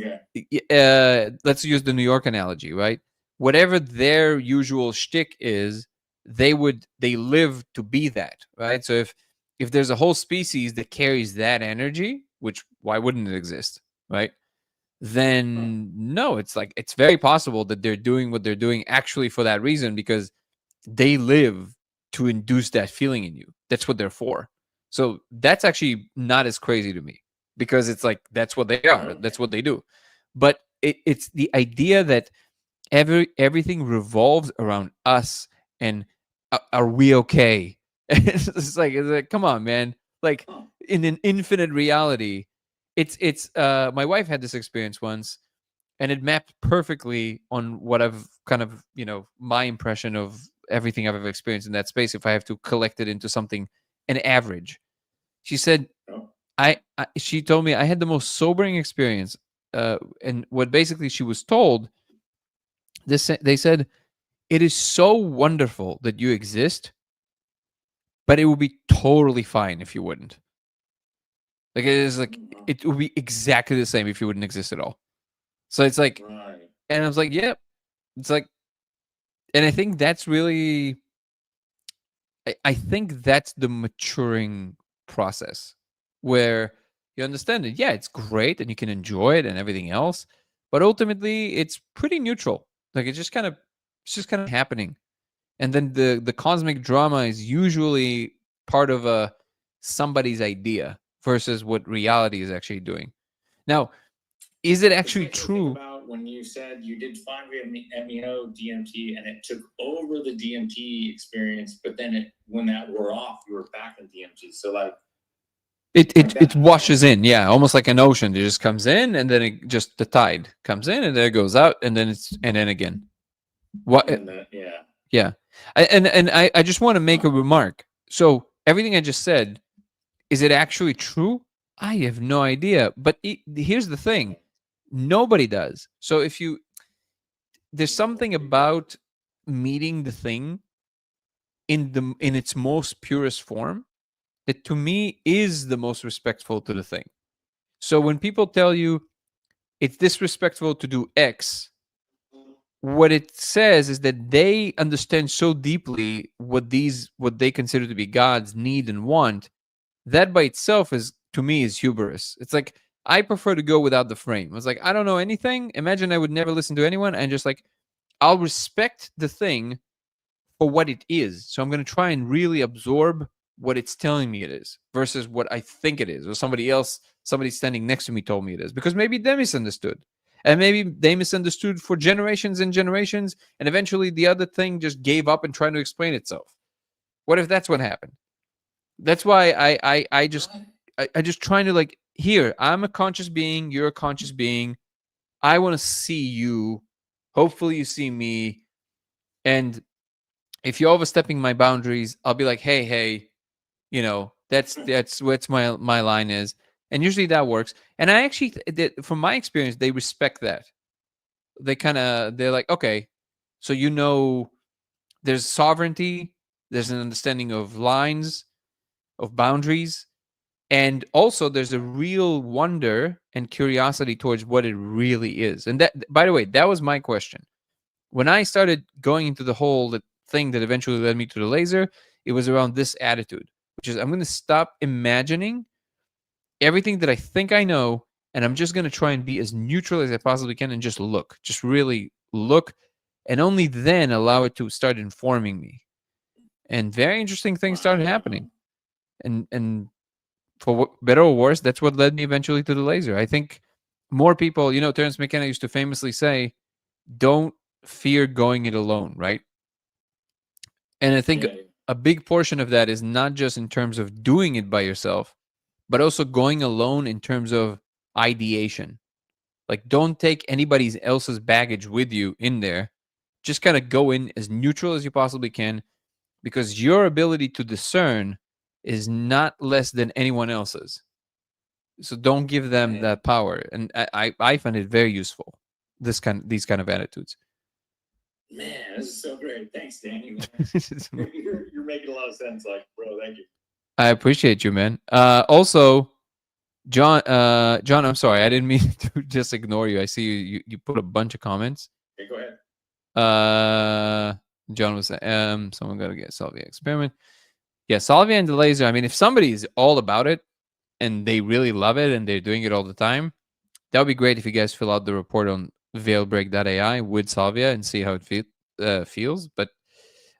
let's use the New York analogy, right? Whatever their usual shtick is, they live to be that, right? So if there's a whole species that carries that energy, which why wouldn't it exist, right? Then no, it's like it's very possible that they're doing what they're doing actually for that reason, because they live to induce that feeling in you. That's what they're for. So that's actually not as crazy to me, because it's like that's what they are. That's what they do. But it's the idea that everything revolves around us, and are we okay? It's like come on, man. Like in an infinite reality, it's my wife had this experience once, and it mapped perfectly on what I've kind of, my impression of everything I've ever experienced in that space. If I have to collect it into something, an average, she said, she told me I had the most sobering experience. And what basically she was told, they said, it is so wonderful that you exist, but it would be totally fine if you wouldn't. Like it is like it would be exactly the same if you wouldn't exist at all. So it's like, and I was like, yeah, it's like, and I think that's really, I think that's the maturing process where you understand that, yeah, it's great and you can enjoy it and everything else, but ultimately it's pretty neutral. Like it's just kind of happening. And then the cosmic drama is usually part of somebody's idea versus what reality is actually doing. Now, is it actually true? About when you said you did 5-MeO DMT and it took over the DMT experience, but then when that wore off, you were back in DMT. So like it washes in, yeah, almost like an ocean. It just comes in, and then it just the tide comes in, and then it goes out, and then then again. What? Yeah. I just want to make a remark. So everything I just said, is it actually true? I have no idea. But here's the thing. Nobody does. So there's something about meeting the thing in its most purest form that to me is the most respectful to the thing. So when people tell you it's disrespectful to do X, what it says is that they understand so deeply what they consider to be gods need and want. That by itself is, to me, is hubris. It's like, I prefer to go without the frame. It's like, I don't know anything. Imagine I would never listen to anyone, and just like, I'll respect the thing for what it is. So I'm going to try and really absorb what it's telling me it is versus what I think it is, or somebody standing next to me told me it is, because maybe they misunderstood. And maybe they misunderstood for generations and generations, and eventually the other thing just gave up and tried to explain itself. What if that's what happened? That's why I just trying to, like, here, I'm a conscious being, you're a conscious being. I want to see you. Hopefully you see me. And if you're overstepping my boundaries, I'll be like, hey, that's what my line is. And usually that works. And I actually, from my experience, they respect that. They're like, okay, so there's sovereignty, there's an understanding of lines, of boundaries, and also there's a real wonder and curiosity towards what it really is. And that, by the way, that was my question. when I started going into the whole thing that eventually led me to the laser, it was around this attitude, which is I'm going to stop imagining everything that I think I know, and I'm just going to try and be as neutral as I possibly can and just look, just really look, and only then allow it to start informing me. And very interesting things started happening. And for better or worse, that's what led me eventually to the laser. I think more people, Terence McKenna used to famously say, don't fear going it alone, right? And I think a big portion of that is not just in terms of doing it by yourself, but also going alone in terms of ideation. Like, don't take anybody else's baggage with you in there. Just kind of go in as neutral as you possibly can, because your ability to discern is not less than anyone else's. So don't give them that power. And I find it very useful, these kind of attitudes. Man, this is so great. Thanks, Danny. You're making a lot of sense. Like, bro, thank you. I appreciate you, man. Also, John, I'm sorry, I didn't mean to just ignore you. I see you put a bunch of comments. Okay, go ahead. John was saying, someone got to get Salvia experiment. Yeah, Salvia and the laser. I mean, if somebody is all about it and they really love it and they're doing it all the time, that would be great if you guys fill out the report on veilbreak.ai with Salvia and see how it feels. But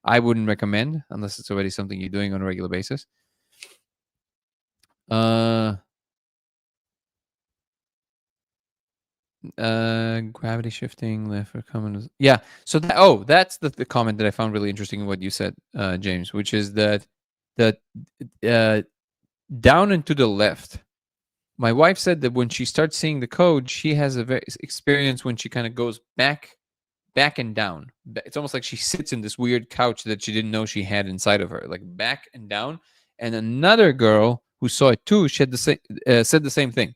I wouldn't recommend unless it's already something you're doing on a regular basis. Gravity shifting left for common. Yeah. So that's the comment that I found really interesting in what you said, James, which is that down and to the left. My wife said that when she starts seeing the code, she has a very experience when she kind of goes back and down. It's almost like she sits in this weird couch that she didn't know she had inside of her, like back and down. And another girl who saw it too, she had said the same thing.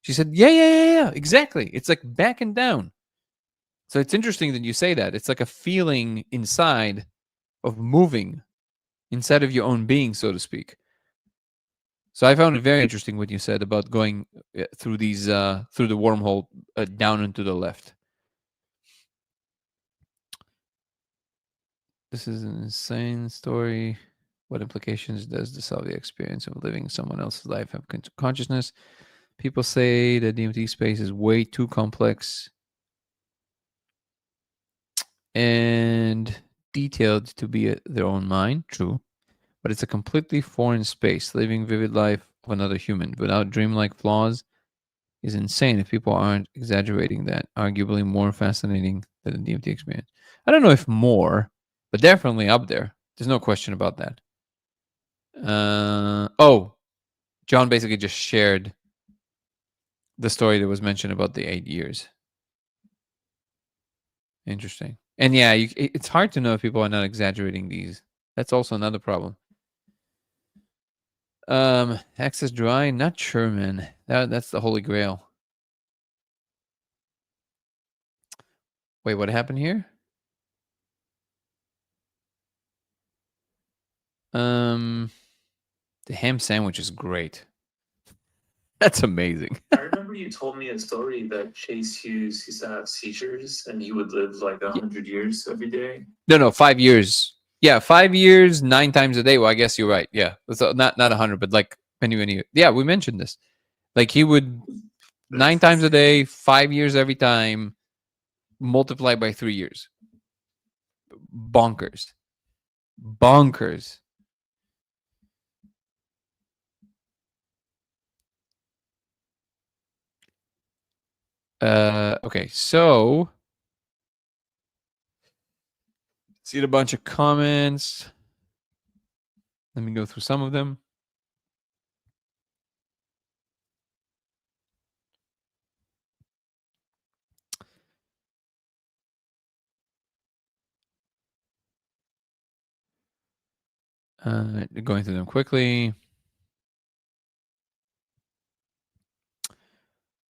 She said, yeah, exactly. It's like back and down. So it's interesting that you say that. It's like a feeling inside of moving inside of your own being, so to speak. So I found it very interesting what you said about going through these through the wormhole down and to the left. This is an insane story. What implications does the Salvia experience of living someone else's life have consciousness? People say that DMT space is way too complex and detailed to be their own mind. True. But it's a completely foreign space. Living vivid life of another human without dreamlike flaws is insane if people aren't exaggerating that. Arguably more fascinating than the DMT experience. I don't know if more, but definitely up there. There's no question about that. John basically just shared the story that was mentioned about the 8 years. Interesting. And yeah, it's hard to know if people are not exaggerating these. That's also another problem. Access dry, not sure, man. That's the holy grail. Wait, what happened here? The ham sandwich is great. That's amazing. I remember you told me a story that Chase Hughes used to have seizures and he would live like 100 years every day. No, 5 years. Yeah, 5 years, 9 times a day. Well, I guess you're right. Yeah, it's not 100, but like many. Yeah, we mentioned this. Like he would 9 times a day, 5 years every time, multiplied by 3 years. Bonkers. Okay, so see a bunch of comments. Let me go through some of them. Going through them quickly.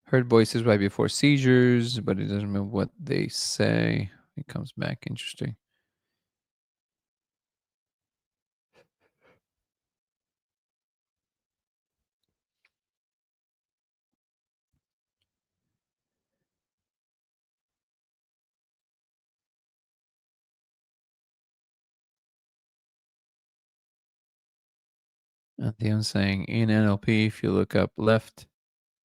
Heard voices right before seizures, but it doesn't remember what they say. It comes back. Interesting. Theon's saying in NLP, if you look up left,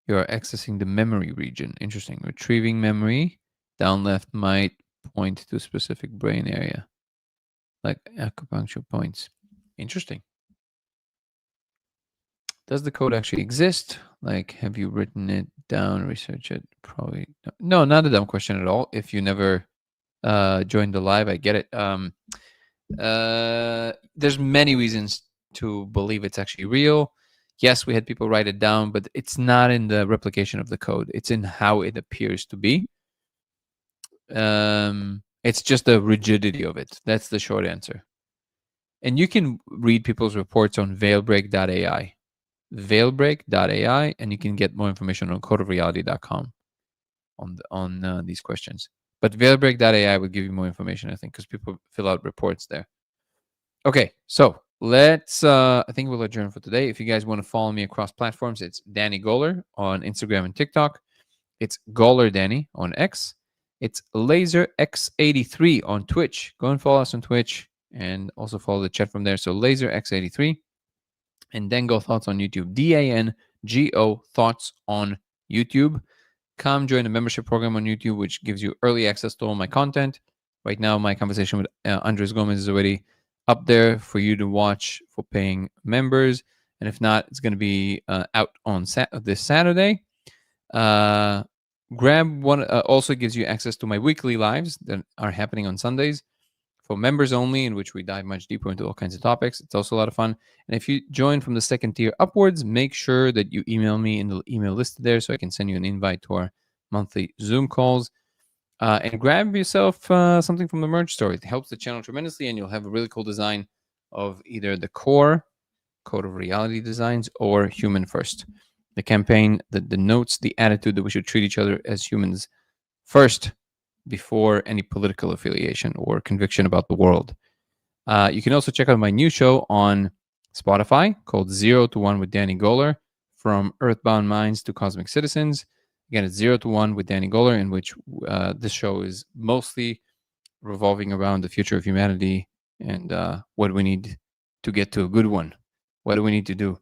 you are accessing the memory region. Interesting. Retrieving memory. Down left might point to a specific brain area, like acupuncture points. Interesting. Does the code actually exist? Like, have you written it down, research it? Probably no, not a dumb question at all. If you never joined the live, I get it. There's many reasons to believe it's actually real. Yes, we had people write it down, but it's not in the replication of the code. It's in how it appears to be. It's just the rigidity of it. That's the short answer. And you can read people's reports on veilbreak.ai. Veilbreak.ai, and you can get more information on codeofreality.com on these questions. But veilbreak.ai will give you more information, I think, because people fill out reports there. Okay, so let's, I think we'll adjourn for today. If you guys want to follow me across platforms, it's Danny Goller on Instagram and TikTok. It's Goller Danny on X. It's LaserX83 on Twitch. Go and follow us on Twitch and also follow the chat from there. So LaserX83. And Dango Thoughts on YouTube. DANGO Thoughts on YouTube. Come join the membership program on YouTube, which gives you early access to all my content. Right now, my conversation with Andres Gomez is already up there for you to watch for paying members. And if not, it's going to be out on this Saturday. Grab one. Also gives you access to my weekly lives that are happening on Sundays for members only, in which we dive much deeper into all kinds of topics. It's also a lot of fun. And if you join from the second tier upwards, make sure that you email me in the email listed there so I can send you an invite to our monthly Zoom calls. And grab yourself something from the merch store. It helps the channel tremendously, and you'll have a really cool design of either the core Code of Reality designs or Human First. The campaign that denotes the attitude that we should treat each other as humans first before any political affiliation or conviction about the world. You can also check out my new show on Spotify called 0 to 1 with Danny Goller, From Earthbound Minds to Cosmic Citizens. Again, it's 0 to 1 with Danny Goller, in which this show is mostly revolving around the future of humanity and what we need to get to a good one. What do we need to do?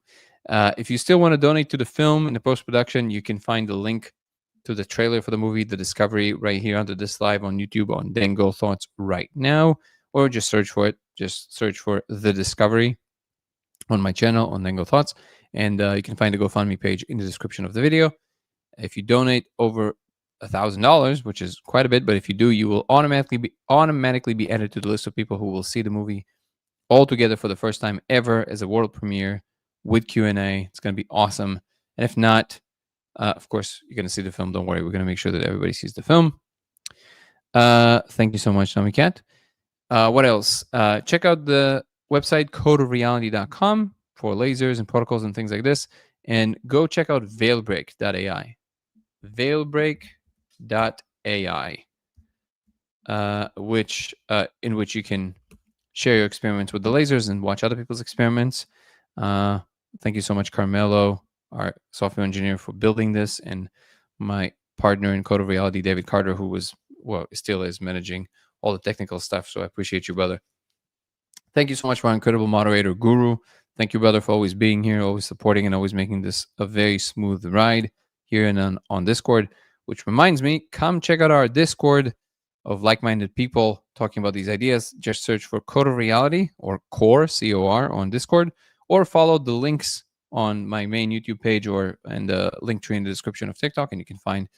If you still want to donate to the film and the post-production, you can find the link to the trailer for the movie, The Discovery, right here under this live on YouTube on Dango Thoughts right now, or just search for it. Just search for The Discovery on my channel on Dango Thoughts, and you can find the GoFundMe page in the description of the video. If you donate over $1,000, which is quite a bit, but if you do, you will automatically be added to the list of people who will see the movie all together for the first time ever as a world premiere with Q&A. It's going to be awesome. And if not, of course, you're going to see the film. Don't worry. We're going to make sure that everybody sees the film. Thank you so much, Tommy Cat. What else? Check out the website, codeofreality.com, for lasers and protocols and things like this. And go check out veilbreak.ai. Veilbreak.ai, in which you can share your experiments with the lasers and watch other people's experiments. Thank you so much, Carmelo, our software engineer, for building this, and my partner in Code of Reality, David Carter, who still is managing all the technical stuff. So I appreciate you, brother. Thank you so much for our incredible moderator, Guru. Thank you, brother, for always being here, always supporting, and always making this a very smooth ride here and on Discord. Which reminds me, come check out our Discord of like-minded people talking about these ideas. Just search for Code of Reality or Core, C-O-R, on Discord, or follow the links on my main YouTube page and the link tree in the description of TikTok, and you can find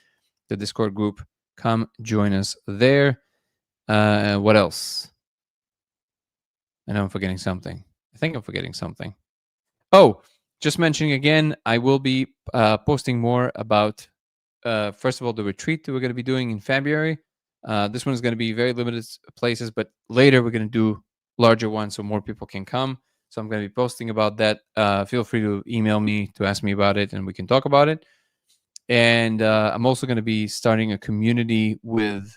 the Discord group. Come join us there. What else? I know I'm forgetting something. I think I'm forgetting something. Oh, just mentioning again, I will be posting more about, first of all, the retreat that we're going to be doing in February. This one is going to be very limited places, but later we're going to do larger ones so more people can come. So I'm going to be posting about that. Feel free to email me to ask me about it, and we can talk about it. And I'm also going to be starting a community with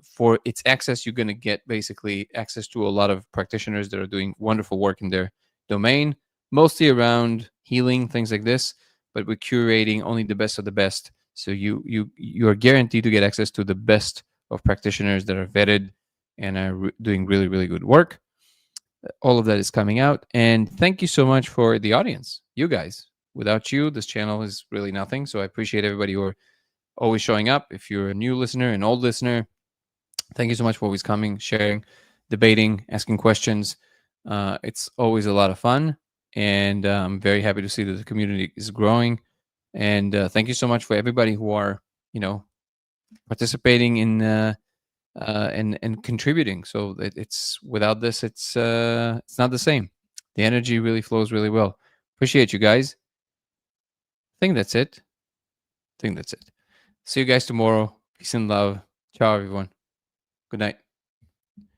for its access. You're going to get basically access to a lot of practitioners that are doing wonderful work in their domain, mostly around healing, things like this. But we're curating only the best of the best. So you are guaranteed to get access to the best of practitioners that are vetted and are doing really, really good work. all of that is coming out. And thank you so much for the audience, you guys. Without you, this channel is really nothing. So I appreciate everybody who are always showing up. If you're a new listener, an old listener, thank you so much for always coming, sharing, debating, asking questions. It's always a lot of fun. And I'm very happy to see that the community is growing. And thank you so much for everybody who are, participating in and contributing. So it's without this, it's not the same. The energy really flows really well. Appreciate you guys. I think that's it. See you guys tomorrow. Peace and love. Ciao, everyone. Good night.